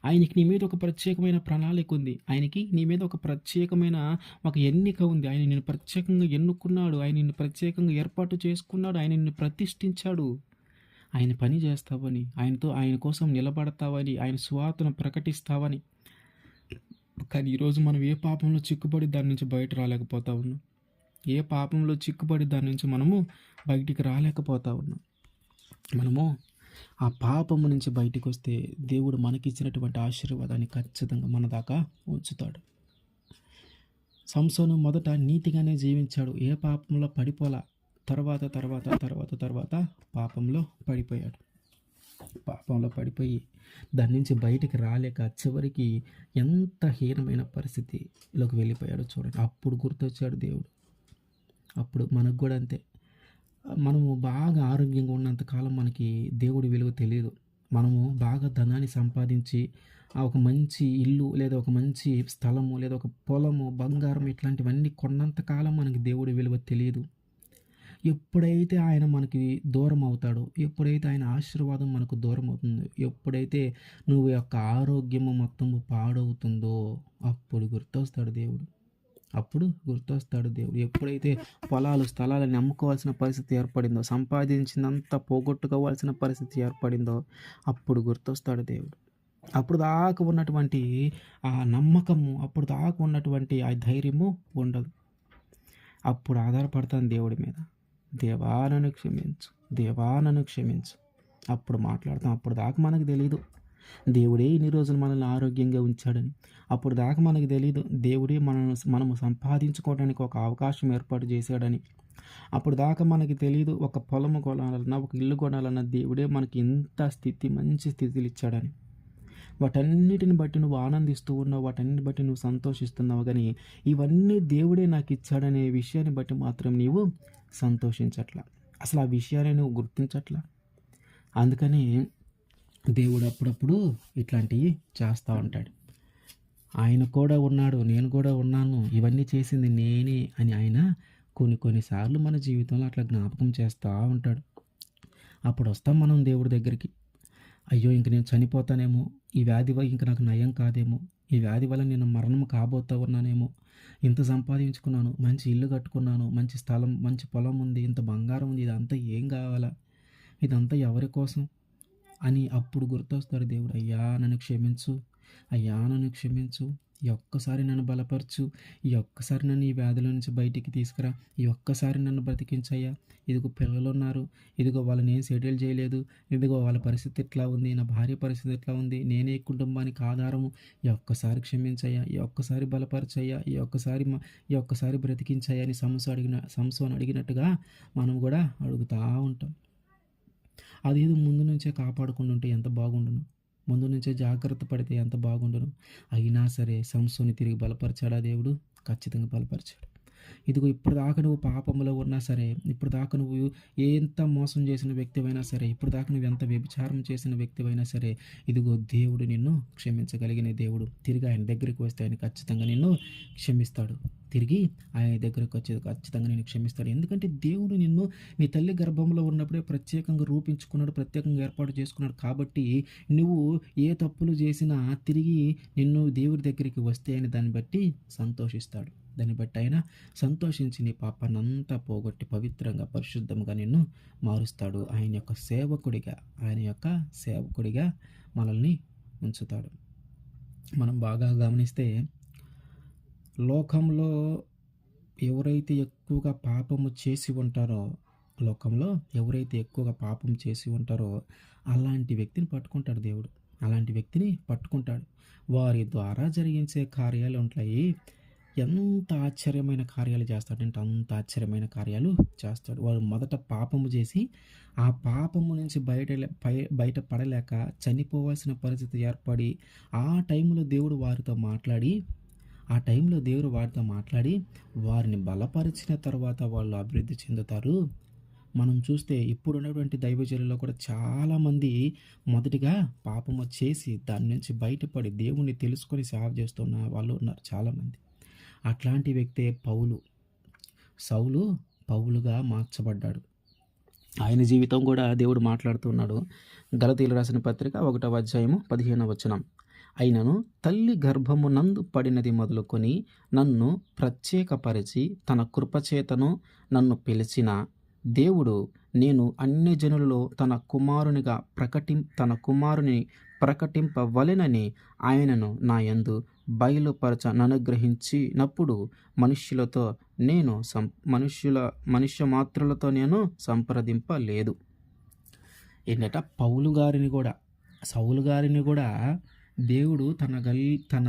ఆయనకి నీ మీద ఒక ప్రత్యేకమైన ప్రణాళిక ఉంది. ఆయనకి నీ మీద ఒక ప్రత్యేకమైన ఒక ఎన్నిక ఉంది. ఆయన నిన్ను ప్రత్యేకంగా ఎన్నుకున్నాడు. ఆయన నిన్ను ప్రత్యేకంగా ఏర్పాటు చేసుకున్నాడు. ఆయన నిన్ను ప్రతిష్ఠించాడు. ఆయన పని చేస్తావని, ఆయన కోసం నిలబడతావని, ఆయన సువార్తను ప్రకటిస్తావని. కానీ ఈరోజు మనం ఏ పాపంలో చిక్కుపడి దాని నుంచి బయట రాలేకపోతా ఉన్నాం. ఏ పాపంలో చిక్కుపడి దాని నుంచి మనము బయటికి రాలేకపోతా ఉన్నాం. మనము ఆ పాపము నుంచి బయటికి వస్తే దేవుడు మనకిచ్చినటువంటి ఆశీర్వాదాన్ని ఖచ్చితంగా మన దాకా ఉంచుతాడు. సంసోను మొదట నీతిగానే జీవించాడు. ఏ పాపంలో పడిపోలా. తర్వాత పాపంలో పడిపోయాడు. పాపంలో పడిపోయి దాని నుంచి బయటికి రాలేక చివరికి ఎంత హీనమైన పరిస్థితిలోకి వెళ్ళిపోయాడో చూడండి. అప్పుడు గుర్తొచ్చాడు దేవుడు. అప్పుడు మనకు కూడా అంతే. మనము బాగా ఆరోగ్యంగా ఉన్నంతకాలం మనకి దేవుడి విలువ తెలియదు. మనము బాగా ధనాన్ని సంపాదించి ఒక మంచి ఇల్లు లేదా ఒక మంచి స్థలము లేదా ఒక పొలము, బంగారం ఇట్లాంటివన్నీ కొన్నంతకాలం మనకి దేవుడి విలువ తెలియదు. ఎప్పుడైతే ఆయన మనకి దూరం అవుతాడో, ఎప్పుడైతే ఆయన ఆశీర్వాదం మనకు దూరం అవుతుందో, ఎప్పుడైతే నువ్వు యొక్క ఆరోగ్యము మొత్తము పాడవుతుందో అప్పుడు గుర్తొస్తాడు దేవుడు. ఎప్పుడైతే పొలాలు స్థలాలని అమ్ముకోవాల్సిన పరిస్థితి ఏర్పడిందో, సంపాదించినంత పోగొట్టుకోవాల్సిన పరిస్థితి ఏర్పడిందో అప్పుడు గుర్తొస్తాడు దేవుడు. అప్పుడు దాకా ఉన్నటువంటి ఆ నమ్మకము, అప్పుడు దాకా ఉన్నటువంటి ఆ ధైర్యము ఉండదు. అప్పుడు ఆధారపడతాను దేవుడి మీద. దేవా నన్ను క్షమించు. అప్పుడు మాట్లాడతాం. అప్పుడు దాకా మనకు తెలీదు దేవుడే ఇన్ని రోజులు మనల్ని ఆరోగ్యంగా ఉంచాడని. అప్పుడు దాకా మనకు తెలీదు దేవుడే మనము సంపాదించుకోవడానికి ఒక అవకాశం ఏర్పాటు చేశాడని. అప్పుడు దాకా మనకి తెలీదు ఒక పొలము కొనాలన్నా, ఒక ఇల్లు కొనాలన్నా దేవుడే మనకి ఇంత స్థితి, మంచి స్థితిలో ఇచ్చాడని. వాటన్నిటిని బట్టి నువ్వు ఆనందిస్తూ ఉన్నావు. వాటన్నిటిని బట్టి నువ్వు సంతోషిస్తున్నావు గానీ, ఇవన్నీ దేవుడే నాకిచ్చాడనే విషయాన్ని బట్టి మాత్రం నీవు సంతోషించట్ల. అసలు ఆ విషయాన్ని నువ్వు గుర్తించట్లా. అందుకని దేవుడు అప్పుడప్పుడు ఇట్లాంటివి చేస్తూ ఉంటాడు. ఆయన కూడా ఉన్నాడు, నేను కూడా ఉన్నాను, ఇవన్నీ చేసింది నేనే అని ఆయన కొన్ని సార్లు మన జీవితంలో అట్లా జ్ఞాపకం చేస్తూ ఉంటాడు. అప్పుడు వస్తాం మనం దేవుడి దగ్గరికి. అయ్యో ఇంక నేను చనిపోతానేమో, ఈ వ్యాధి వల్ల ఇంక నాకు నయం కాదేమో, ఈ వ్యాధి వల్ల నేను మరణం కాబోతా ఉన్నానేమో, ఇంత సంపాదించుకున్నాను, మంచి ఇల్లు కట్టుకున్నాను, మంచి స్థలం, మంచి పొలం ఉంది, ఇంత బంగారం ఉంది, ఇదంతా ఏం కావాలా, ఇదంతా ఎవరి కోసం అని అప్పుడు గుర్తొస్తాడు దేవుడు. అయ్యా నన్ను క్షమించు, అయ్యా నన్ను క్షమించు, ఈ ఒక్కసారి నన్ను బలపరచు, ఈ ఒక్కసారి నన్ను ఈ వ్యాధుల నుంచి బయటికి తీసుకురా, ఈ ఒక్కసారి నన్ను బ్రతికించయ్యా. ఇదిగో పిల్లలు ఉన్నారు, ఇదిగో వాళ్ళని ఏం సెటిల్ చేయలేదు, ఇదిగో వాళ్ళ పరిస్థితి ఎట్లా ఉంది, నా భార్య పరిస్థితి ఎట్లా ఉంది, నేనే ఈ కుటుంబానికి ఆధారము, ఈ ఒక్కసారి క్షమించయ్యా, ఈ ఒక్కసారి బలపరచయ్యా, ఈ ఒక్కసారి బ్రతికించయ్యా అని సంసోను అడిగినట్టుగా మనం కూడా అడుగుతూ ఉంటాం. అదేదో ముందు నుంచే కాపాడుకుంటూ ఉంటే ఎంత బాగుండును, ముందు నుంచే జాగ్రత్త పడితే ఎంత బాగుండును. అయినా సరే సంసోన్ని తిరిగి బలపరిచాడా దేవుడు? ఖచ్చితంగా బలపరిచాడు. ఇదిగో ఇప్పుడు దాకా నువ్వు పాపంలో ఉన్నా సరే, ఇప్పుడు దాకా నువ్వు ఎంత మోసం చేసిన వ్యక్తివైనా సరే, ఇప్పుడు దాకా నువ్వు ఎంత వ్యభిచారం చేసిన వ్యక్తివైనా సరే, ఇదిగో దేవుడు నిన్ను క్షమించగలిగిన దేవుడు. తిరిగి ఆయన దగ్గరికి వస్తే ఆయన ఖచ్చితంగా నిన్ను క్షమిస్తాడు. తిరిగి ఆయన దగ్గరకు వచ్చేది ఖచ్చితంగా నేను క్షమిస్తాడు. ఎందుకంటే దేవుడు నిన్ను నీ తల్లి గర్భంలో ఉన్నప్పుడే ప్రత్యేకంగా రూపించుకున్నాడు, ప్రత్యేకంగా ఏర్పాటు చేసుకున్నాడు. కాబట్టి నువ్వు ఏ తప్పులు చేసినా తిరిగి నిన్ను దేవుడి దగ్గరికి వస్తే ఆయన దాన్ని బట్టి సంతోషిస్తాడు. దాన్ని బట్టి ఆయన సంతోషించి నీ పాపాన్నంతా పోగొట్టి పవిత్రంగా, పరిశుద్ధంగా నిన్ను మారుస్తాడు. ఆయన యొక్క సేవకుడిగా మనల్ని ఉంచుతాడు. మనం బాగా గమనిస్తే లోకంలో ఎవరైతే ఎక్కువగా పాపము చేసి ఉంటారో, లోకంలో ఎవరైతే ఎక్కువగా పాపం చేసి ఉంటారో అలాంటి వ్యక్తిని పట్టుకుంటాడు దేవుడు. అలాంటి వ్యక్తిని పట్టుకుంటాడు. వారి ద్వారా జరిగించే కార్యాలు ఉంటాయి. ఎంత ఆశ్చర్యమైన కార్యాలు చేస్తాడంటే అంత ఆశ్చర్యమైన కార్యాలు చేస్తాడు. వాడు మొదట పాపము చేసి ఆ పాపము నుంచి బయటపడలేక చనిపోవాల్సిన పరిస్థితి ఏర్పడి ఆ టైంలో దేవుడు వారితో మాట్లాడి వారిని బలపరిచిన తర్వాత వాళ్ళు అభివృద్ధి చెందుతారు. మనం చూస్తే ఇప్పుడున్నటువంటి దైవజనుల్లో కూడా చాలామంది మొదటిగా పాపము చేసి దాని నుంచి బయటపడి దేవుణ్ణి తెలుసుకొని సేవ చేస్తున్న వాళ్ళు ఉన్నారు చాలామంది. అట్లాంటి వ్యక్తే పౌలు. సౌలు పౌలుగా మార్చబడ్డాడు. ఆయన జీవితం కూడా దేవుడు మాట్లాడుతున్నాడు. గలతీయులకు రాసిన పత్రిక 1వ అధ్యాయము 15వ వచనం. అయినను తల్లి గర్భమునందు పడినది మొదలుకొని నన్ను ప్రత్యేకపరిచి తన కృపచేతను నన్ను పిలిచిన దేవుడు నేను అన్యజనులలో తన కుమారుని ప్రకటింపవలెనని ఆయనను నా యందు బయలుపరచననుగ్రహించినప్పుడు మనుష్య మాత్రులతో నేను సంప్రదింపలేదు. ఏంటట సౌలు గారిని కూడా దేవుడు తన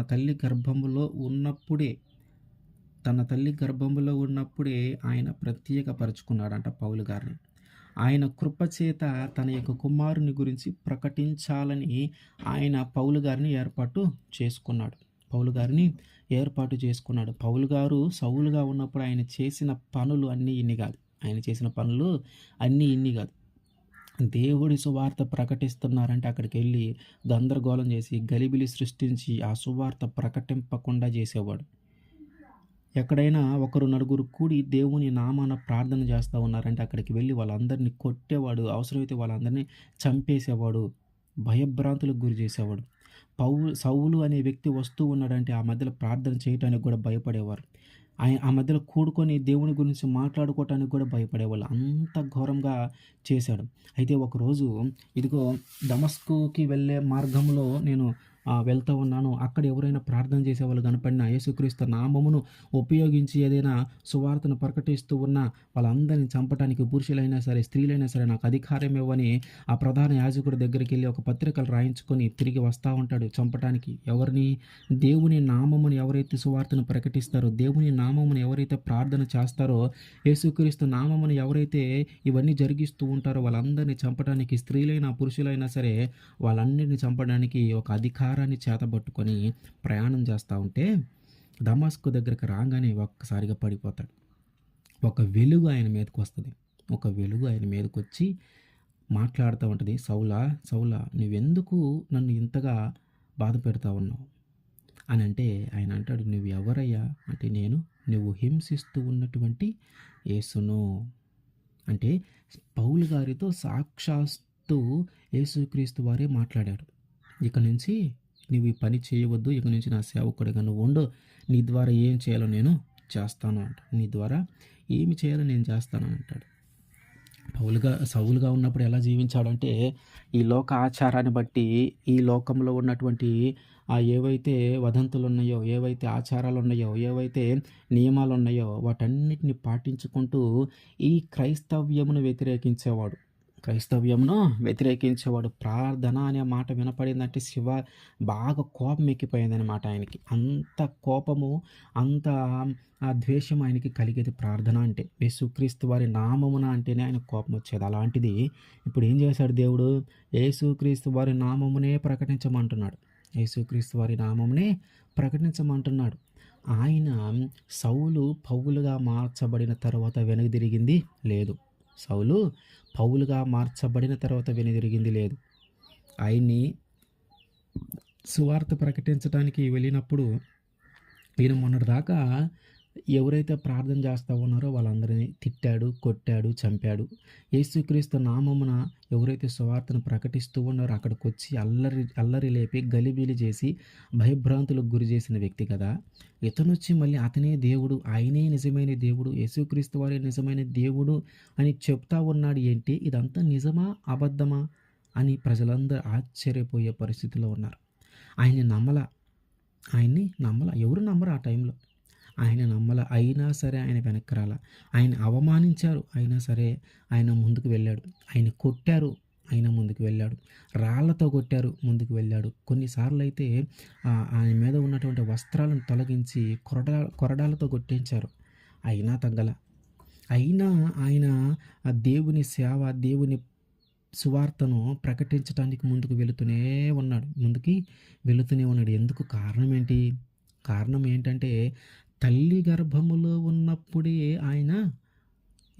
తల్లి గర్భంలో ఉన్నప్పుడే ఆయన ప్రత్యేకపరుచుకున్నాడంట పౌలు గారిని. ఆయన కృపచేత తన యొక్క కుమారుని గురించి ప్రకటించాలని ఆయన పౌలు గారిని ఏర్పాటు చేసుకున్నాడు. పౌలు గారు సౌలుగా ఉన్నప్పుడు ఆయన చేసిన పనులు అన్నీ ఇన్ని కాదు. దేవుడి సువార్త ప్రకటిస్తున్నారంటే అక్కడికి వెళ్ళి గందరగోళం చేసి గలిబిలి సృష్టించి ఆ సువార్త ప్రకటింపకుండా చేసేవాడు. ఎక్కడైనా ఒకరు నలుగురు కూడి దేవుని నామాన ప్రార్థన చేస్తూ ఉన్నారంటే అక్కడికి వెళ్ళి వాళ్ళందరినీ కొట్టేవాడు, అవసరమైతే వాళ్ళందరినీ చంపేసేవాడు, భయభ్రాంతులకు గురి చేసేవాడు. సౌలు అనే వ్యక్తి వస్తూ ఉన్నాడంటే ఆ మధ్యలో ప్రార్థన చేయటానికి కూడా భయపడేవారు. ఆ మధ్యలో కూడుకొని దేవుని గురించి మాట్లాడుకోవటానికి కూడా భయపడేవాళ్ళు. అంత ఘోరంగా చేశాడు. అయితే ఒకరోజు ఇదిగో దమస్కుకి వెళ్ళే మార్గంలో నేను వెళ్తూ ఉన్నాను. అక్కడ ఎవరైనా ప్రార్థన చేసేవాళ్ళు కనపడినా యేసుక్రీస్తు నామమును ఉపయోగించి ఏదైనా సువార్తను ప్రకటిస్తూ ఉన్నా వాళ్ళందరిని చంపటానికి పురుషులైనా సరే, స్త్రీలైనా సరే నాకు అధికారం ఇవ్వని ఆ ప్రధాన యాజకుడి దగ్గరికెళ్ళి ఒక పత్రికలు రాయించుకొని తిరిగి వస్తా ఉంటాడు చంపటానికి. ఎవరిని? దేవుని నామమును ఎవరైతే సువార్తను ప్రకటిస్తారో, దేవుని నామమును ఎవరైతే ప్రార్థన చేస్తారో, యేసుక్రీస్తు నామమును ఎవరైతే ఇవన్నీ జరిగిస్తూ ఉంటారో వాళ్ళందరినీ చంపటానికి స్త్రీలైనా, పురుషులైనా సరే వాళ్ళన్నిటిని చంపడానికి ఒక అధికారాన్ని చేతబట్టుకొని ప్రయాణం చేస్తా ఉంటే దమస్కు దగ్గరికి రాగానే ఒక్కసారిగా పడిపోతాడు. ఒక వెలుగు ఆయన మీదకొస్తది. ఒక వెలుగు ఆయన మీదకొచ్చి మాట్లాడుతూ ఉంటది. సౌలా, సౌలా నువ్వెందుకు నన్ను ఇంతగా బాధ పెడతా ఉన్నావు అని అంటే ఆయన అంటాడు, నువ్వు ఎవరయ్యా అంటే నేను నువ్వు హింసిస్తూ ఉన్నటువంటి యేసును. అంటే పౌలు గారితో సాక్షాత్తు యేసుక్రీస్తు వారే మాట్లాడాడు. ఇక నుంచి నువ్వు ఈ పని చేయవద్దు, ఇక నుంచి నా సేవకుడిగా నువ్వు ఉండు, నీ ద్వారా ఏం చేయాలో నేను చేస్తాను అంట. నీ ద్వారా ఏమి చేయాలో నేను చేస్తాను అంటాడు. సౌలుగా ఉన్నప్పుడు ఎలా జీవించాడంటే ఈ లోక ఆచారాన్ని బట్టి ఈ లోకంలో ఉన్నటువంటి ఏవైతే వదంతులు ఉన్నాయో, ఏవైతే ఆచారాలు ఉన్నాయో, ఏవైతే నియమాలు ఉన్నాయో వాటన్నిటిని పాటించుకుంటూ ఈ క్రైస్తవ్యమును వ్యతిరేకించేవాడు. ప్రార్థన అనే మాట వినపడిందంటే బాగా కోపం ఎక్కిపోయిందనమాట ఆయనకి. అంత కోపము, అంత ద్వేషం ఆయనకి కలిగేది ప్రార్థన అంటే. యేసుక్రీస్తు వారి నామమున అంటేనే ఆయన కోపం వచ్చేది. అలాంటిది ఇప్పుడు ఏం చేశాడు దేవుడు? యేసుక్రీస్తు వారి నామమునే ప్రకటించమంటున్నాడు. యేసుక్రీస్తు వారి నామమునే ప్రకటించమంటున్నాడు. ఆయన సౌలు పౌలుగా మార్చబడిన తర్వాత వెనుదిరిగింది లేదు. సౌలు పౌలుగా మార్చబడిన తర్వాత వెనుదిరిగింది లేదు. ఆయన్ని సువార్త ప్రకటించడానికి వెళ్ళినప్పుడు ఈయన మొన్నటిదాకా ఎవరైతే ప్రార్థన చేస్తూ ఉన్నారో వాళ్ళందరినీ తిట్టాడు, కొట్టాడు, చంపాడు. యేసుక్రీస్తు నామమున ఎవరైతే సువార్తను ప్రకటిస్తూ ఉన్నారో అక్కడికి వచ్చి అల్లరి లేపి గలిబిలి చేసి భయభ్రాంతులకు గురి చేసిన వ్యక్తి కదా. ఇతనొచ్చి మళ్ళీ అతనే దేవుడు, ఆయనే నిజమైన దేవుడు, యేసుక్రీస్తు వారే నిజమైన దేవుడు అని చెప్తా ఉన్నాడు. ఏంటి ఇదంతా నిజమా అబద్ధమా అని ప్రజలందరూ ఆశ్చర్యపోయే పరిస్థితిలో ఉన్నారు. ఆయన్ని నమ్మల, ఎవరు నమ్మరు ఆ టైంలో. ఆయన నమ్మల, అయినా సరే ఆయన వెనక్కి రాల. ఆయన అవమానించారు, అయినా సరే ఆయన ముందుకు వెళ్ళాడు. ఆయన కొట్టారు, ఆయన ముందుకు వెళ్ళాడు. రాళ్లతో కొట్టారు, ముందుకు వెళ్ళాడు. కొన్నిసార్లు అయితే ఆయన మీద ఉన్నటువంటి వస్త్రాలను తొలగించి కొరడాలతో కొట్టించారు, అయినా తగ్గల. అయినా ఆయన దేవుని సేవ, దేవుని సువార్తను ప్రకటించడానికి ముందుకు వెళుతూనే ఉన్నాడు. ఎందుకు? కారణం ఏంటంటే తల్లి గర్భములో ఉన్నప్పుడే ఆయన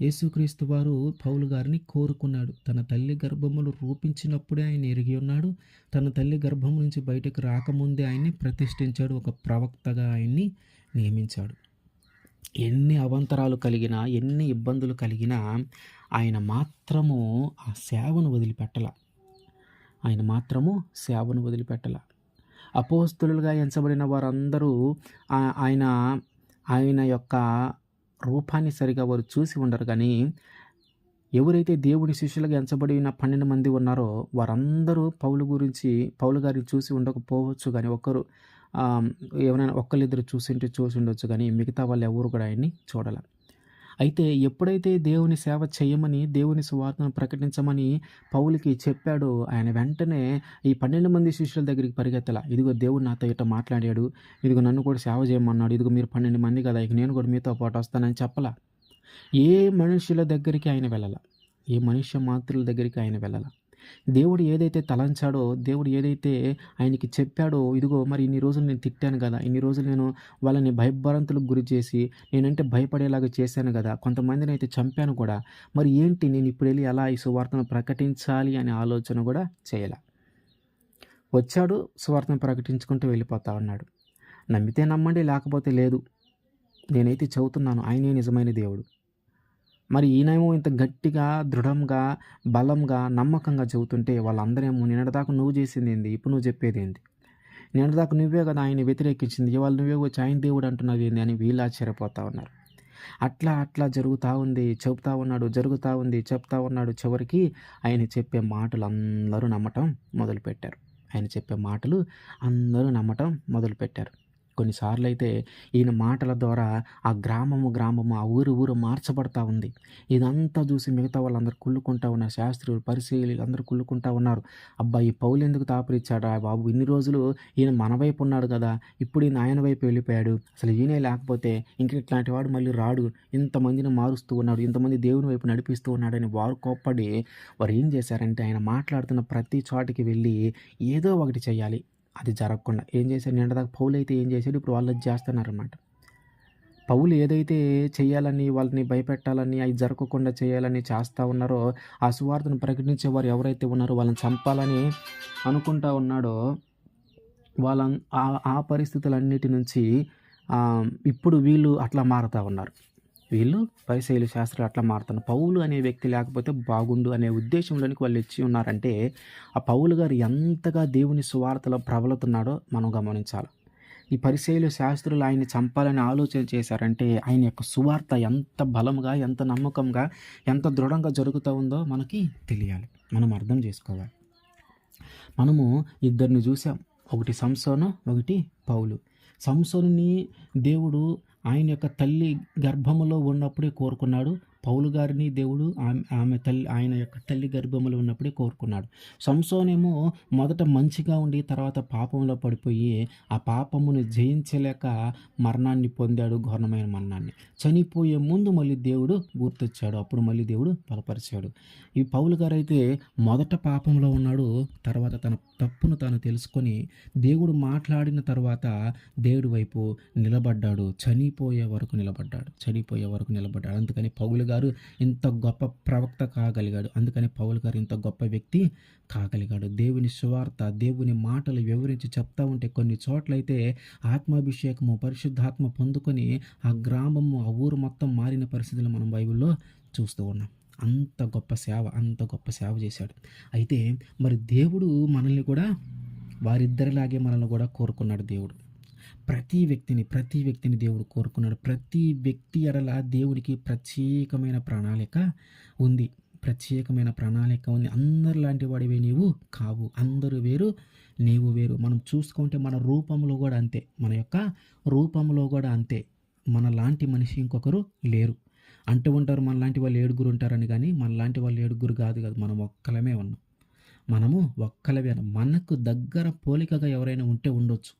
యేసుక్రీస్తు వారు పౌలు గారిని కోరుకున్నాడు. తన తల్లి గర్భములు రూపించినప్పుడే ఆయన ఎరిగి ఉన్నాడు. తన తల్లి గర్భం నుంచి బయటకు రాకముందే ఆయన్ని ప్రతిష్ఠించాడు, ఒక ప్రవక్తగా ఆయన్ని నియమించాడు. ఎన్ని అవాంతరాలు కలిగినా, ఎన్ని ఇబ్బందులు కలిగినా ఆయన మాత్రము ఆ సేవను వదిలిపెట్టల. అపోస్తలులుగా ఎంచబడిన వారందరూ ఆయన యొక్క రూపాన్ని సరిగా వారు చూసి ఉండరు. కానీ ఎవరైతే దేవుని శిష్యులుగా ఎంచబడిన 12 మంది ఉన్నారో వారందరూ పౌలు గారిని చూసి ఉండకపోవచ్చు. కానీ ఎవరైనా ఒక్కరిద్దరు చూసి ఉండొచ్చు. కానీ మిగతా వాళ్ళు ఎవరు కూడా ఆయన్ని చూడాల. అయితే ఎప్పుడైతే దేవుని సేవ చేయమని, దేవుని సువార్తను ప్రకటించమని పౌలుకి చెప్పాడో ఆయన వెంటనే ఈ 12 మంది శిష్యుల దగ్గరికి పరిగెత్తల. ఇదిగో దేవుడు నాతో ఇట్లా మాట్లాడాడు, ఇదిగో నన్ను కూడా సేవ చేయమన్నాడు, ఇదిగో మీరు 12 మంది కదా, ఇక నేను కూడా మీతో పాటు వస్తానని చెప్పలా. ఏ మనుషుల దగ్గరికి ఆయన వెళ్ళాల, ఏ మనుష్య మాతృల దగ్గరికి ఆయన వెళ్ళాల. దేవుడు ఏదైతే తలంచాడో, దేవుడు ఏదైతే ఆయనకి చెప్పాడో, ఇదిగో మరి ఇన్ని రోజులు నేను తిట్టాను కదా, ఇన్ని రోజులు నేను వాళ్ళని భయభ్రాంతులకు గురి చేసి నేనంటే భయపడేలాగా చేశాను కదా, కొంతమందిని అయితే చంపాను కూడా, మరి ఏంటి నేను ఇప్పుడు వెళ్ళి ఎలా ఈ సువార్తను ప్రకటించాలి అనే ఆలోచన కూడా చేయాల. వచ్చాడు, సువార్తను ప్రకటించుకుంటూ వెళ్ళిపోతా ఉన్నాడు. నమ్మితే నమ్మండి, లేకపోతే లేదు. నేనైతే చెబుతున్నాను, ఆయనే నిజమైన దేవుడు. మరి ఈయనేమో ఇంత గట్టిగా, దృఢంగా, బలంగా, నమ్మకంగా చెబుతుంటే వాళ్ళందరేమో నిన్నటిదాకా నువ్వు చేసింది ఏంది, ఇప్పుడు నువ్వు చెప్పేది ఏంది, నిన్నటిదాకా నువ్వే కదా ఆయన్ని వ్యతిరేకించింది, ఇవాళ నువ్వే వచ్చి ఆయన దేవుడు అంటున్నావు ఏంది అని వీళ్ళు ఆశ్చర్యపోతూ ఉన్నారు. అట్లా జరుగుతూ ఉంది, చెబుతూ ఉన్నాడు, చెప్తా ఉన్నాడు. చివరికి ఆయన చెప్పే మాటలు అందరూ నమ్మటం మొదలుపెట్టారు. ఆయన చెప్పే మాటలు అందరూ నమ్మటం మొదలుపెట్టారు. కొన్నిసార్లయితే ఈయన మాటల ద్వారా ఆ గ్రామము, ఆ ఊరు మార్చబడతా ఉంది. ఇదంతా చూసి మిగతా వాళ్ళందరూ కుళ్ళుకుంటా ఉన్నారు. శాస్త్రులు, పరిసయ్యులు అందరూ కుళ్ళుకుంటా ఉన్నారు. అబ్బా! ఈ పౌలెందుకు దాపురిచ్చాడురా బాబు! ఇన్ని రోజులు ఈయన మన వైపు ఉన్నాడు గదా! ఇప్పుడు ఈయన ఆయన వైపు వెళ్ళిపోయాడు. అసలు ఈయనే లేకపోతే ఇంక ఇట్లాంటి వాడు మళ్ళీ రాడు. ఇంతమందిని మారుస్తూ ఉన్నాడు. ఇంతమంది దేవుని వైపు నడిపిస్తూ ఉన్నాడని వారు కోప్పడి వారు ఏం చేశారంటే ఆయన మాట్లాడుతున్న ప్రతి చోటికి వెళ్ళి ఏదో ఒకటి చేయాలి. అది జరగకుండా ఏం చేశాడు నిన్నటిదాకా పౌలయితే ఏం చేశాడు, ఇప్పుడు వాళ్ళది చేస్తున్నారనమాట. పౌలు ఏదైతే చేయాలని, వాళ్ళని భయపెట్టాలని, అయి జరగకుండా చేయాలని చేస్తా ఉన్నారో, ఆ సువార్తను ప్రకటించేవారు ఎవరైతే ఉన్నారో వాళ్ళని చంపాలని అనుకుంటా ఉన్నాడో, వాళ్ళన్ ఆ పరిస్థితులన్నిటి నుంచి ఇప్పుడు వీళ్ళు అట్లా మారతా ఉన్నారు. వీళ్ళు పరిసయ్యులు, శాస్త్రులు అట్లా మారుతున్నారు. పౌలు అనే వ్యక్తి లేకపోతే బాగుండు అనే ఉద్దేశంలోనికి వాళ్ళొచ్చి ఉన్నారంటే, ఆ పౌలు గారు ఎంతగా దేవుని సువార్తలో ప్రబలుతున్నాడో మనం గమనించాలి. ఈ పరిసయ్యులు, శాస్త్రులు ఆయన్ని చంపాలని ఆలోచన చేశారంటే, ఆయన యొక్క సువార్త ఎంత బలంగా, ఎంత నమ్మకంగా, ఎంత దృఢంగా జరుగుతూ ఉందో మనకి తెలియాలి. మనం అర్థం చేసుకోవాలి. మనము ఇద్దరిని చూసాం. ఒకటి సంసోను, ఒకటి పౌలు. సంసోనుని దేవుడు ఆయన యొక్క తల్లి గర్భములో ఉన్నప్పుడే కోరుకున్నాడు. పౌలు గారిని దేవుడు ఆమె తల్లి ఆయన యొక్క తల్లి గర్భములో ఉన్నప్పుడే కోరుకున్నాడు. సంసోనేమో మొదట మంచిగా ఉండి తర్వాత పాపంలో పడిపోయి ఆ పాపమును జయించలేక మరణాన్ని పొందాడు, ఘోరమైన మరణాన్ని. చనిపోయే ముందు మళ్ళీ దేవుడు గుర్తొచ్చాడు. అప్పుడు మళ్ళీ దేవుడు బలపరిచాడు. ఈ పౌలు గారైతే మొదట పాపంలో ఉన్నాడు. తర్వాత తన తప్పును తాను తెలుసుకొని దేవుడు మాట్లాడిన తర్వాత దేవుడి వైపు నిలబడ్డాడు. చనిపోయే వరకు నిలబడ్డాడు. అందుకని పౌలు గారు ఇంత గొప్ప ప్రవక్త కాగలిగాడు. అందుకని పౌలు గారు ఇంత గొప్ప వ్యక్తి కాగలిగాడు. దేవుని సువార్త, దేవుని మాటలు వివరించి చెప్తా ఉంటే కొన్ని చోట్లయితే ఆత్మాభిషేకము, పరిశుద్ధాత్మ పొందుకొని ఆ గ్రామము, ఆ ఊరు మొత్తం మారిన పరిస్థితులు మనం బైబిల్లో చూస్తూ ఉన్నాం. అంత గొప్ప సేవ చేశాడు. అయితే మరి దేవుడు మనల్ని కూడా వారిద్దరిలాగే మనల్ని కూడా కోరుకున్నాడు దేవుడు. ప్రతి వ్యక్తిని దేవుడు కోరుకున్నాడు. ప్రతి వ్యక్తి ఎడల దేవుడికి ప్రత్యేకమైన ప్రణాళిక ఉంది. అందరిలాంటి వాడివే నీవు కావు. అందరూ వేరు, నీవు వేరు. మనం చూసుకుంటే మన రూపంలో కూడా అంతే. మన యొక్క రూపంలో కూడా అంతే. మనలాంటి మనిషి ఇంకొకరు లేరు. అంటూ ఉంటారు మనలాంటి వాళ్ళు 7 ఉంటారని, కానీ మనలాంటి వాళ్ళు 7 కాదు. మనం ఒక్కలమే ఉన్నాం. మనము ఒక్కలమే. మనకు దగ్గర పోలికగా ఎవరైనా ఉంటే ఉండొచ్చు.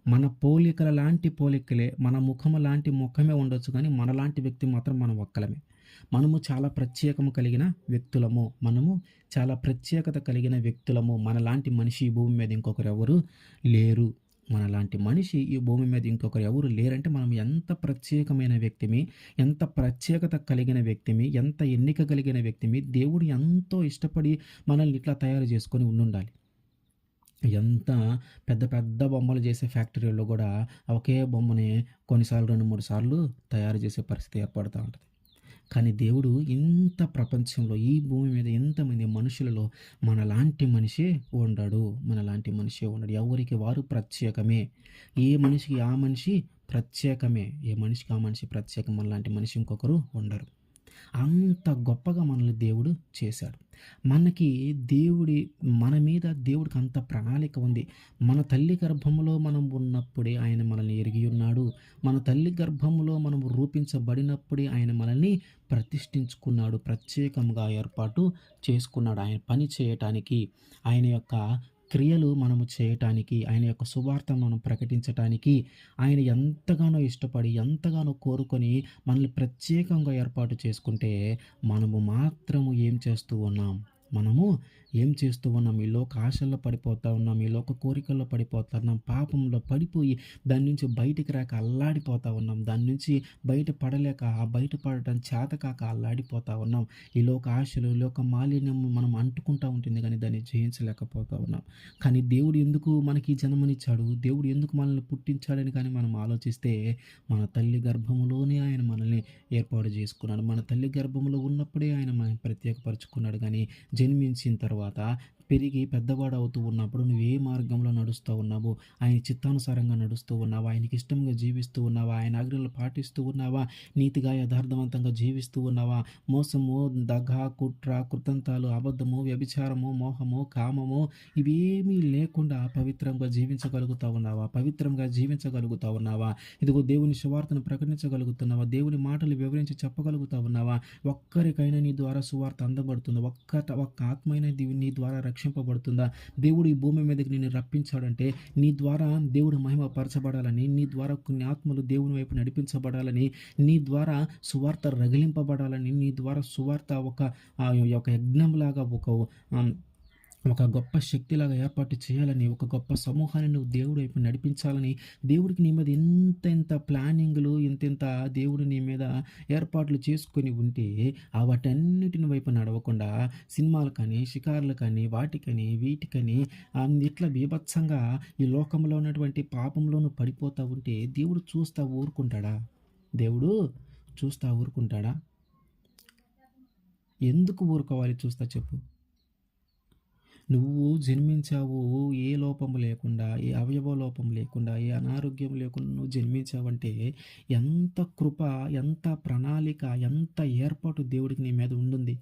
మన పోలికల లాంటి పోలికలే, మన ముఖము లాంటి ముఖమే ఉండొచ్చు, కానీ మనలాంటి వ్యక్తి మాత్రం మనం ఒక్కలమే. మనము చాలా ప్రత్యేకత కలిగిన వ్యక్తులము. మనలాంటి మనిషి ఈ భూమి మీద ఇంకొకరు ఎవరు లేరు. మనలాంటి మనిషి ఈ భూమి మీద ఇంకొకరు ఎవరు లేరంటే మనం ఎంత ప్రత్యేకమైన వ్యక్తిమి, ఎంత ప్రత్యేకత కలిగిన వ్యక్తిమి, ఎంత ఎన్నిక కలిగిన వ్యక్తిమి. దేవుడు ఎంతో ఇష్టపడి మనల్ని ఇట్లా తయారు చేసుకొని ఉండాలి. ఎంత పెద్ద బొమ్మలు చేసే ఫ్యాక్టరీల్లో కూడా ఒకే బొమ్మని కొన్నిసార్లు 2-3 సార్లు తయారు చేసే పరిస్థితి ఏర్పడుతూ ఉంటుంది. కానీ దేవుడు ఇంత ప్రపంచంలో, ఈ భూమి మీద ఇంతమంది మనుషులలో మనలాంటి మనిషే ఉండడు. ఎవరికి వారు ప్రత్యేకమే. ఏ మనిషికి ఆ మనిషి ప్రత్యేకమే. మనలాంటి మనిషి ఇంకొకరు ఉండరు. అంత గొప్పగా మనల్ని దేవుడు చేశాడు. మన మీద దేవుడికి అంత ప్రణాళిక ఉంది. మన తల్లి గర్భములో మనం ఉన్నప్పుడే ఆయన మనల్ని ఎరిగి ఉన్నాడు. మన తల్లి గర్భములో మనం రూపించబడినప్పుడే ఆయన మనల్ని ప్రతిష్ఠించుకున్నాడు. ప్రత్యేకంగా ఏర్పాటు చేసుకున్నాడు. ఆయన పని చేయటానికి, ఆయన యొక్క క్రియలు మనము చేయటానికి, ఆయన యొక్క సువార్తను మనం ప్రకటించటానికి ఆయన ఎంతగానో ఇష్టపడి, ఎంతగానో కోరుకొని మనల్ని ప్రత్యేకంగా ఏర్పాటు చేసుకుంటే మనము మాత్రము ఏం చేస్తూ ఉన్నాం? ఈ లోక ఆశల్లో పడిపోతూ ఉన్నాం. ఈ లోక కోరికల్లో పడిపోతున్నాం. పాపంలో పడిపోయి దాని నుంచి బయటికి రాక అల్లాడిపోతూ ఉన్నాం. దాని నుంచి బయటపడలేక, బయటపడటం చేతకాక అల్లాడిపోతూ ఉన్నాం. ఈ లోక ఆశలు, ఈ లోక మాలిన్యము మనం అంటుకుంటూ ఉంటుంది, కానీ దాన్ని జయించలేకపోతూ ఉన్నాం. కానీ దేవుడు ఎందుకు మనకి జన్మనిచ్చాడు? దేవుడు ఎందుకు మనల్ని పుట్టించాడని కానీ మనం ఆలోచిస్తే, మన తల్లి గర్భములోనే ఆయన మనల్ని ఏర్పాటు చేసుకున్నాడు. మన తల్లి గర్భంలో ఉన్నప్పుడే ఆయన మనల్ని ప్రత్యేకపరుచుకున్నాడు. కానీ జన్మించిన తర్వాత పెరిగి పెద్దవాడవుతూ ఉన్నప్పుడు నువ్వు ఏ మార్గంలో నడుస్తూ ఉన్నావు? ఆయన చిత్తానుసారంగా నడుస్తూ ఉన్నావా? ఆయనకి ఇష్టంగా జీవిస్తూ ఉన్నావా? ఆయన ఆజ్ఞలు పాటిస్తూ ఉన్నావా? నీతిగా యథార్థవంతంగా జీవిస్తూ ఉన్నావా? మోసము, దగ, కుట్ర, కృతంతాలు, అబద్ధము, వ్యభిచారము, మోహము, కామము ఇవేమీ లేకుండా పవిత్రంగా జీవించగలుగుతా ఉన్నావా? పవిత్రంగా జీవించగలుగుతా ఉన్నావా? ఇదిగో దేవుని సువార్తను ప్రకటించగలుగుతున్నావా? దేవుని మాటలు వివరించి చెప్పగలుగుతా ఉన్నావా? ఒక్కరికైనా నీ ద్వారా సువార్త అందబడుతుందా? ఒక్క ఆత్మైనా నీ ద్వారా రక్షింపబడుతుందా? దేవుడు ఈ భూమి మీదకి నిన్ను రప్పించాడంటే నీ ద్వారా దేవుడు మహిమ పరచబడాలని, నీ ద్వారా కొన్ని ఆత్మలు దేవుని వైపు నడిపించబడాలని, నీ ద్వారా సువార్త రగిలింపబడాలని, నీ ద్వారా సువార్త ఒక యజ్ఞంలాగా ఆహ్, ఒక గొప్ప శక్తిలాగా ఏర్పాటు చేయాలని, ఒక గొప్ప సమూహాన్ని నువ్వు దేవుడి వైపు నడిపించాలని, దేవుడికి నీ మీద ఇంత ప్లానింగ్‌లు, ఇంతింత దేవుడు నీ మీద ఏర్పాట్లు చేసుకొని ఉంటే, వాటన్నిటిని వైపు నడవకుండా సినిమాలు కానీ, షికారులు కానీ, వాటికని, వీటికని ఇట్లా బీభత్సంగా ఈ లోకంలో ఉన్నటువంటి పాపంలో నువ్వు పడిపోతా ఉంటే, దేవుడు చూస్తా ఊరుకుంటాడా? దేవుడు చూస్తా ఊరుకుంటాడా? ఎందుకు ఊరుకోవాలి చూస్తా చెప్పు? నువ్వు జన్మించావు ఏ లోపము లేకుండా, ఏ అవయవ లోపం లేకుండా, ఏ అనారోగ్యం లేకుండా నువ్వు జన్మించావంటే ఎంత కృప, ఎంత ప్రణాళిక, ఎంత ఏర్పాటు దేవుడికి నీ మీద ఉండుంది.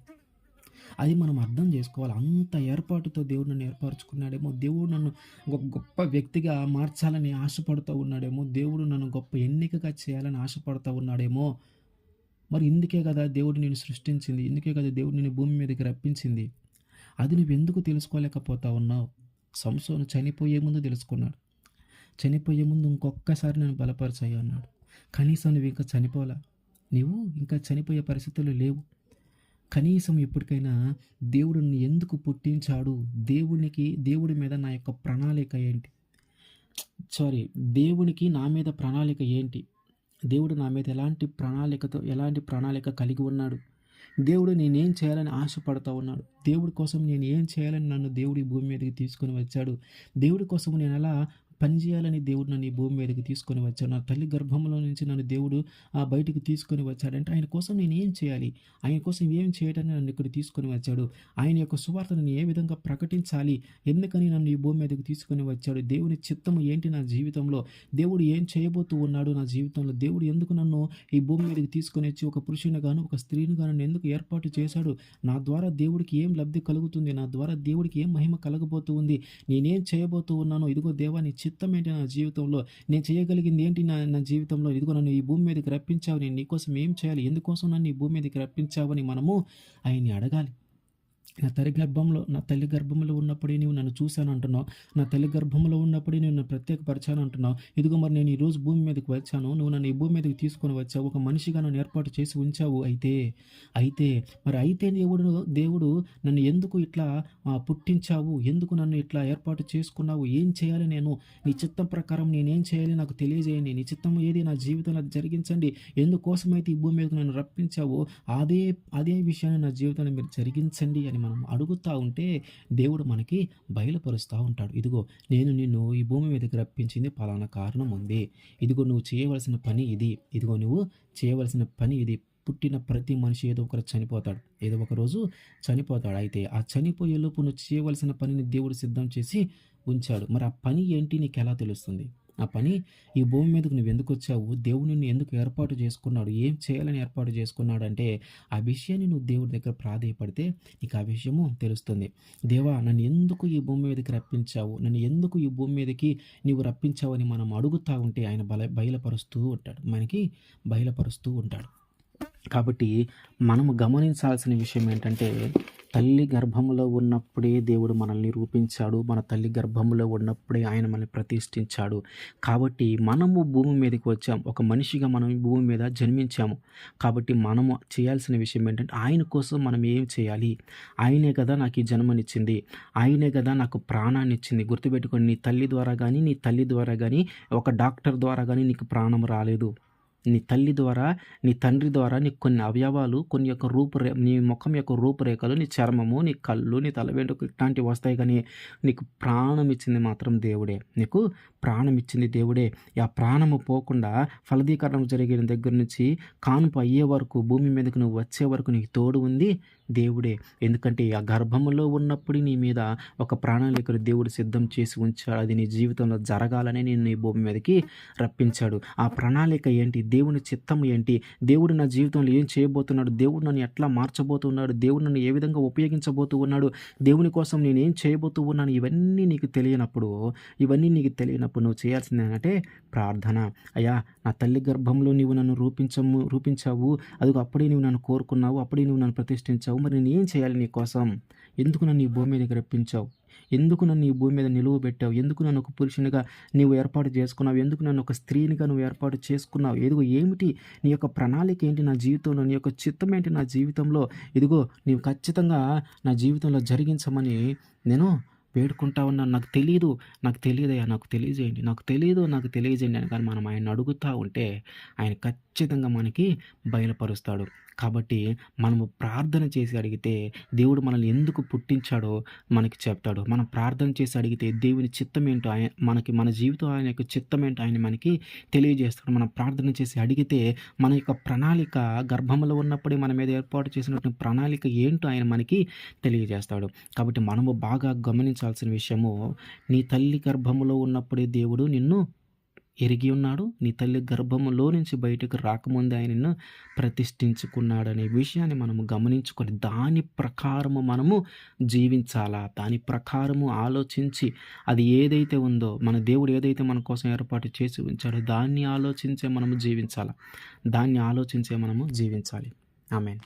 అది మనం అర్థం చేసుకోవాలి. అంత ఏర్పాటుతో దేవుడు నన్ను ఏర్పరచుకున్నాడేమో, దేవుడు నన్ను ఒక గొప్ప వ్యక్తిగా మార్చాలని ఆశపడుతూ ఉన్నాడేమో, దేవుడు నన్ను గొప్ప ఎన్నికగా చేయాలని ఆశపడుతూ ఉన్నాడేమో. మరి ఇందుకే కదా దేవుడు నిన్ను సృష్టించింది. ఇందుకే కదా దేవుడు నిన్ను భూమి మీదకి రప్పించింది. అది నువ్వెందుకు తెలుసుకోలేకపోతా ఉన్నావు? సంసోను చనిపోయే ముందు తెలుసుకున్నాడు. చనిపోయే ముందు ఇంకొక్కసారి నన్ను బలపరచయ్యా అన్నాడు. కనీసం నువ్వు ఇంకా చనిపోలా. నీవు ఇంకా చనిపోయే పరిస్థితుల్లో లేవు. కనీసం ఇప్పటికైనా దేవుడు నిన్ను ఎందుకు పుట్టించాడు? దేవుడి మీద నా యొక్క ప్రణాళిక ఏంటి? దేవునికి నా మీద ప్రణాళిక ఏంటి? దేవుడు నా మీద ఎలాంటి ప్రణాళిక కలిగి ఉన్నాడు? దేవుడు నేనేం చేయాలని ఆశపడతా ఉన్నాడు. దేవుడి కోసం నేను ఏం చేయాలని నన్ను దేవుడు ఈ భూమి మీదకి తీసుకొని వచ్చాడు. దేవుడి కోసం నేను ఎలా పనిచేయాలని దేవుడు నన్ను ఈ భూమి మీదకి తీసుకొని వచ్చాడు. నా తల్లి గర్భంలో నుంచి నన్ను దేవుడు బయటికి తీసుకొని వచ్చాడంటే ఆయన కోసం నేను ఏం చేయాలి? ఆయన కోసం ఏం చేయడానికి నన్ను ఇక్కడ తీసుకొని వచ్చాడు? ఆయన యొక్క సువార్తను నేను ఏ విధంగా ప్రకటించాలి? ఎందుకని నన్ను ఈ భూమి మీదకి తీసుకొని వచ్చాడు? దేవుని చిత్తము ఏంటి నా జీవితంలో? దేవుడు ఏం చేయబోతూ ఉన్నాడు నా జీవితంలో? దేవుడు ఎందుకు నన్ను ఈ భూమి మీదకి తీసుకొని వచ్చి ఒక పురుషుని గాను, ఒక స్త్రీని గాను ఎందుకు ఏర్పాటు చేశాడు? నా ద్వారా దేవుడికి ఏం లబ్ధి కలుగుతుంది? నా ద్వారా దేవుడికి ఏం మహిమ కలగబోతూ ఉంది? నేనేం చేయబోతూ ఉన్నాను? ఇదిగో దేవా నీ చిత్తం ఏంటి నా జీవితంలో? నేను చేయగలిగింది ఏంటి నా జీవితంలో? ఇదిగో నన్ను ఈ భూమి మీదకి రప్పించావు. నేను నీకోసం ఏం చేయాలి? ఎందుకోసం నన్ను ఈ భూమి మీదకి రప్పించావని మనము ఆయన్ని అడగాలి. నా తల్లి గర్భంలో ఉన్నప్పుడే నీవు నన్ను చూశాను అంటున్నావు. నా తల్లి గర్భంలో ఉన్నప్పుడే నేను నన్ను ప్రత్యేకపరిచాను అంటున్నావు. ఇదిగో మరి నేను ఈరోజు భూమి మీదకి వచ్చాను. నువ్వు నన్ను ఈ భూమి మీదకి తీసుకొని వచ్చావు. ఒక మనిషిగా నన్ను ఏర్పాటు చేసి ఉంచావు. అయితే దేవుడు నన్ను ఎందుకు ఇట్లా పుట్టించావు? ఎందుకు నన్ను ఇట్లా ఏర్పాటు చేసుకున్నావు? ఏం చేయాలి నేను? నీ చిత్తం ప్రకారం నేనేం చేయాలి నాకు తెలియజేయండి. నీ చిత్తం ఏది నా జీవితంలో జరిగించండి. ఎందుకోసమైతే ఈ భూమి మీదకి నన్ను రప్పించావో అదే విషయాన్ని నా జీవితంలో మీరు జరిగించండి అని మనం అడుగుతూ ఉంటే దేవుడు మనకి బయలుపరుస్తూ ఉంటాడు. ఇదిగో నేను నిన్ను ఈ భూమి మీదకి రప్పించింది పలానా కారణం ఉంది. ఇదిగో నువ్వు చేయవలసిన పని ఇది. పుట్టిన ప్రతి మనిషి ఏదో ఒక రోజు చనిపోతాడు. అయితే ఆ చనిపోయే లోపు నువ్వు చేయవలసిన పనిని దేవుడు సిద్ధం చేసి ఉంచాడు. మరి ఆ పని ఏంటి నీకు ఎలా తెలుస్తుంది? ఆ పని ఈ భూమి మీదకు నువ్వు ఎందుకు వచ్చావు? దేవుడు నిన్ను ఎందుకు ఏర్పాటు చేసుకున్నాడు? ఏం చేయాలని ఏర్పాటు చేసుకున్నాడు అంటే ఆ విషయాన్ని నువ్వు దేవుడి దగ్గర ప్రాధేయపడితే నీకు ఆ విషయము తెలుస్తుంది. దేవా నన్ను ఎందుకు ఈ భూమి మీదకి రప్పించావు? నన్ను ఎందుకు ఈ భూమి మీదకి నీవు రప్పించావని మనం అడుగుతూ ఉంటే ఆయన మనకి బయలుపరుస్తూ ఉంటాడు. కాబట్టి మనము గమనించాల్సిన విషయం ఏంటంటే తల్లి గర్భంలో ఉన్నప్పుడే దేవుడు మనల్ని రూపించాడు. మన తల్లి గర్భంలో ఉన్నప్పుడే ఆయన మనల్ని ప్రతిష్ఠించాడు. కాబట్టి మనము భూమి మీదకి వచ్చాం. ఒక మనిషిగా మనం ఈ భూమి మీద జన్మించాము. కాబట్టి మనము చేయాల్సిన విషయం ఏంటంటే ఆయన కోసం మనం ఏం చేయాలి? ఆయనే కదా నాకు ఈ జన్మనిచ్చింది. ఆయనే కదా నాకు ప్రాణాన్ని ఇచ్చింది. గుర్తుపెట్టుకోండి, నీ తల్లి ద్వారా కానీ ఒక డాక్టర్ ద్వారా కానీ నీకు ప్రాణం రాలేదు. నీ తల్లి ద్వారా, నీ తండ్రి ద్వారా నీకు కొన్ని అవయవాలు, కొన్ని యొక్క నీ ముఖం యొక్క రూపురేఖలు, నీ చర్మము, నీ కళ్ళు, నీ తల వెంట్రుకలు ఇట్లాంటివి వస్తాయి. కానీ నీకు ప్రాణం ఇచ్చింది మాత్రం దేవుడే. ఆ ప్రాణము పోకుండా ఫలదీకరణం జరిగిన దగ్గర నుంచి కానుపు అయ్యే వరకు, భూమి మీదకి నువ్వు వచ్చే వరకు నీకు తోడు ఉంది దేవుడే. ఎందుకంటే ఆ గర్భములో ఉన్నప్పుడు నీ మీద ఒక ప్రణాళికను దేవుడు సిద్ధం చేసి ఉంచాడు. అది నీ జీవితంలో జరగాలనే నిన్ను ఈ భూమి మీదకి రప్పించాడు. ఆ ప్రణాళిక ఏంటి? దేవుని చిత్తం ఏంటి? దేవుడు నా జీవితంలో ఏం చేయబోతున్నాడు? దేవుడు నన్ను ఎట్లా మార్చబోతున్నాడు? దేవుడు నన్ను ఏ విధంగా ఉపయోగించబోతూ ఉన్నాడు? దేవుని కోసం నేనేం చేయబోతూ ఉన్నాను? ఇవన్నీ నీకు తెలియనప్పుడు నువ్వు చేయాల్సిందేంటంటే ప్రార్థన. అయ్యా, నా తల్లి గర్భంలో నీవు నన్ను రూపించావు. అదిగో అప్పుడే నువ్వు నన్ను కోరుకున్నావు. అప్పుడే నువ్వు నన్ను ప్రతిష్ఠించావు. మరి నేనేం చేయాలి నీ కోసం? ఎందుకు నన్ను ఈ భూమి మీదకి రప్పించావు? ఎందుకు నన్ను ఈ భూమి మీద నిలువబెట్టావు? ఎందుకు నన్ను ఒక పురుషునిగా నీవు ఏర్పాటు చేసుకున్నావు? ఎందుకు నన్ను ఒక స్త్రీనిగా నువ్వు ఏర్పాటు చేసుకున్నావు? ఇదిగో ఏమిటి నీ యొక్క ప్రణాళిక ఏంటి నా జీవితంలో? నీ యొక్క చిత్తం ఏంటి నా జీవితంలో? ఇదిగో నీవు ఖచ్చితంగా నా జీవితంలో జరిగించమని నేను వేడుకుంటా ఉన్నాను. నాకు తెలీదయ్యా, నాకు తెలియజేయండి అని కానీ మనం ఆయన్ని అడుగుతా ఉంటే ఆయన ఖచ్చితంగా మనకి బయలుపరుస్తాడు. కాబట్టి మనము ప్రార్థన చేసి అడిగితే దేవుడు మనల్ని ఎందుకు పుట్టించాడో మనకి చెప్తాడు. మనం ప్రార్థన చేసి అడిగితే దేవుని చిత్తం ఏంటో మన జీవితం ఆయన యొక్క చిత్తం ఏంటో ఆయన మనకి తెలియజేస్తాడు. మనం ప్రార్థన చేసి అడిగితే మన యొక్క ప్రణాళిక గర్భంలో ఉన్నప్పుడే మన మీద ఏర్పాటు చేసినటువంటి ప్రణాళిక ఏంటో ఆయన మనకి తెలియజేస్తాడు. కాబట్టి మనము బాగా గమనించాల్సిన విషయము, నీ తల్లి గర్భములో ఉన్నప్పుడే దేవుడు నిన్ను ఎరిగి ఉన్నాడు. నీ తల్లి గర్భములో నుంచి బయటకు రాకముందే ఆయన నిన్ను ప్రతిష్ఠించుకున్నాడనే విషయాన్ని మనము గమనించుకొని దాని ప్రకారము మనము జీవించాలా. దాని ప్రకారము ఆలోచించి అది ఏదైతే ఉందో మన దేవుడు ఏదైతే మన కోసం ఏర్పాటు చేసి ఉంచాడో దాన్ని ఆలోచించే మనము జీవించాలి. ఆమేన్.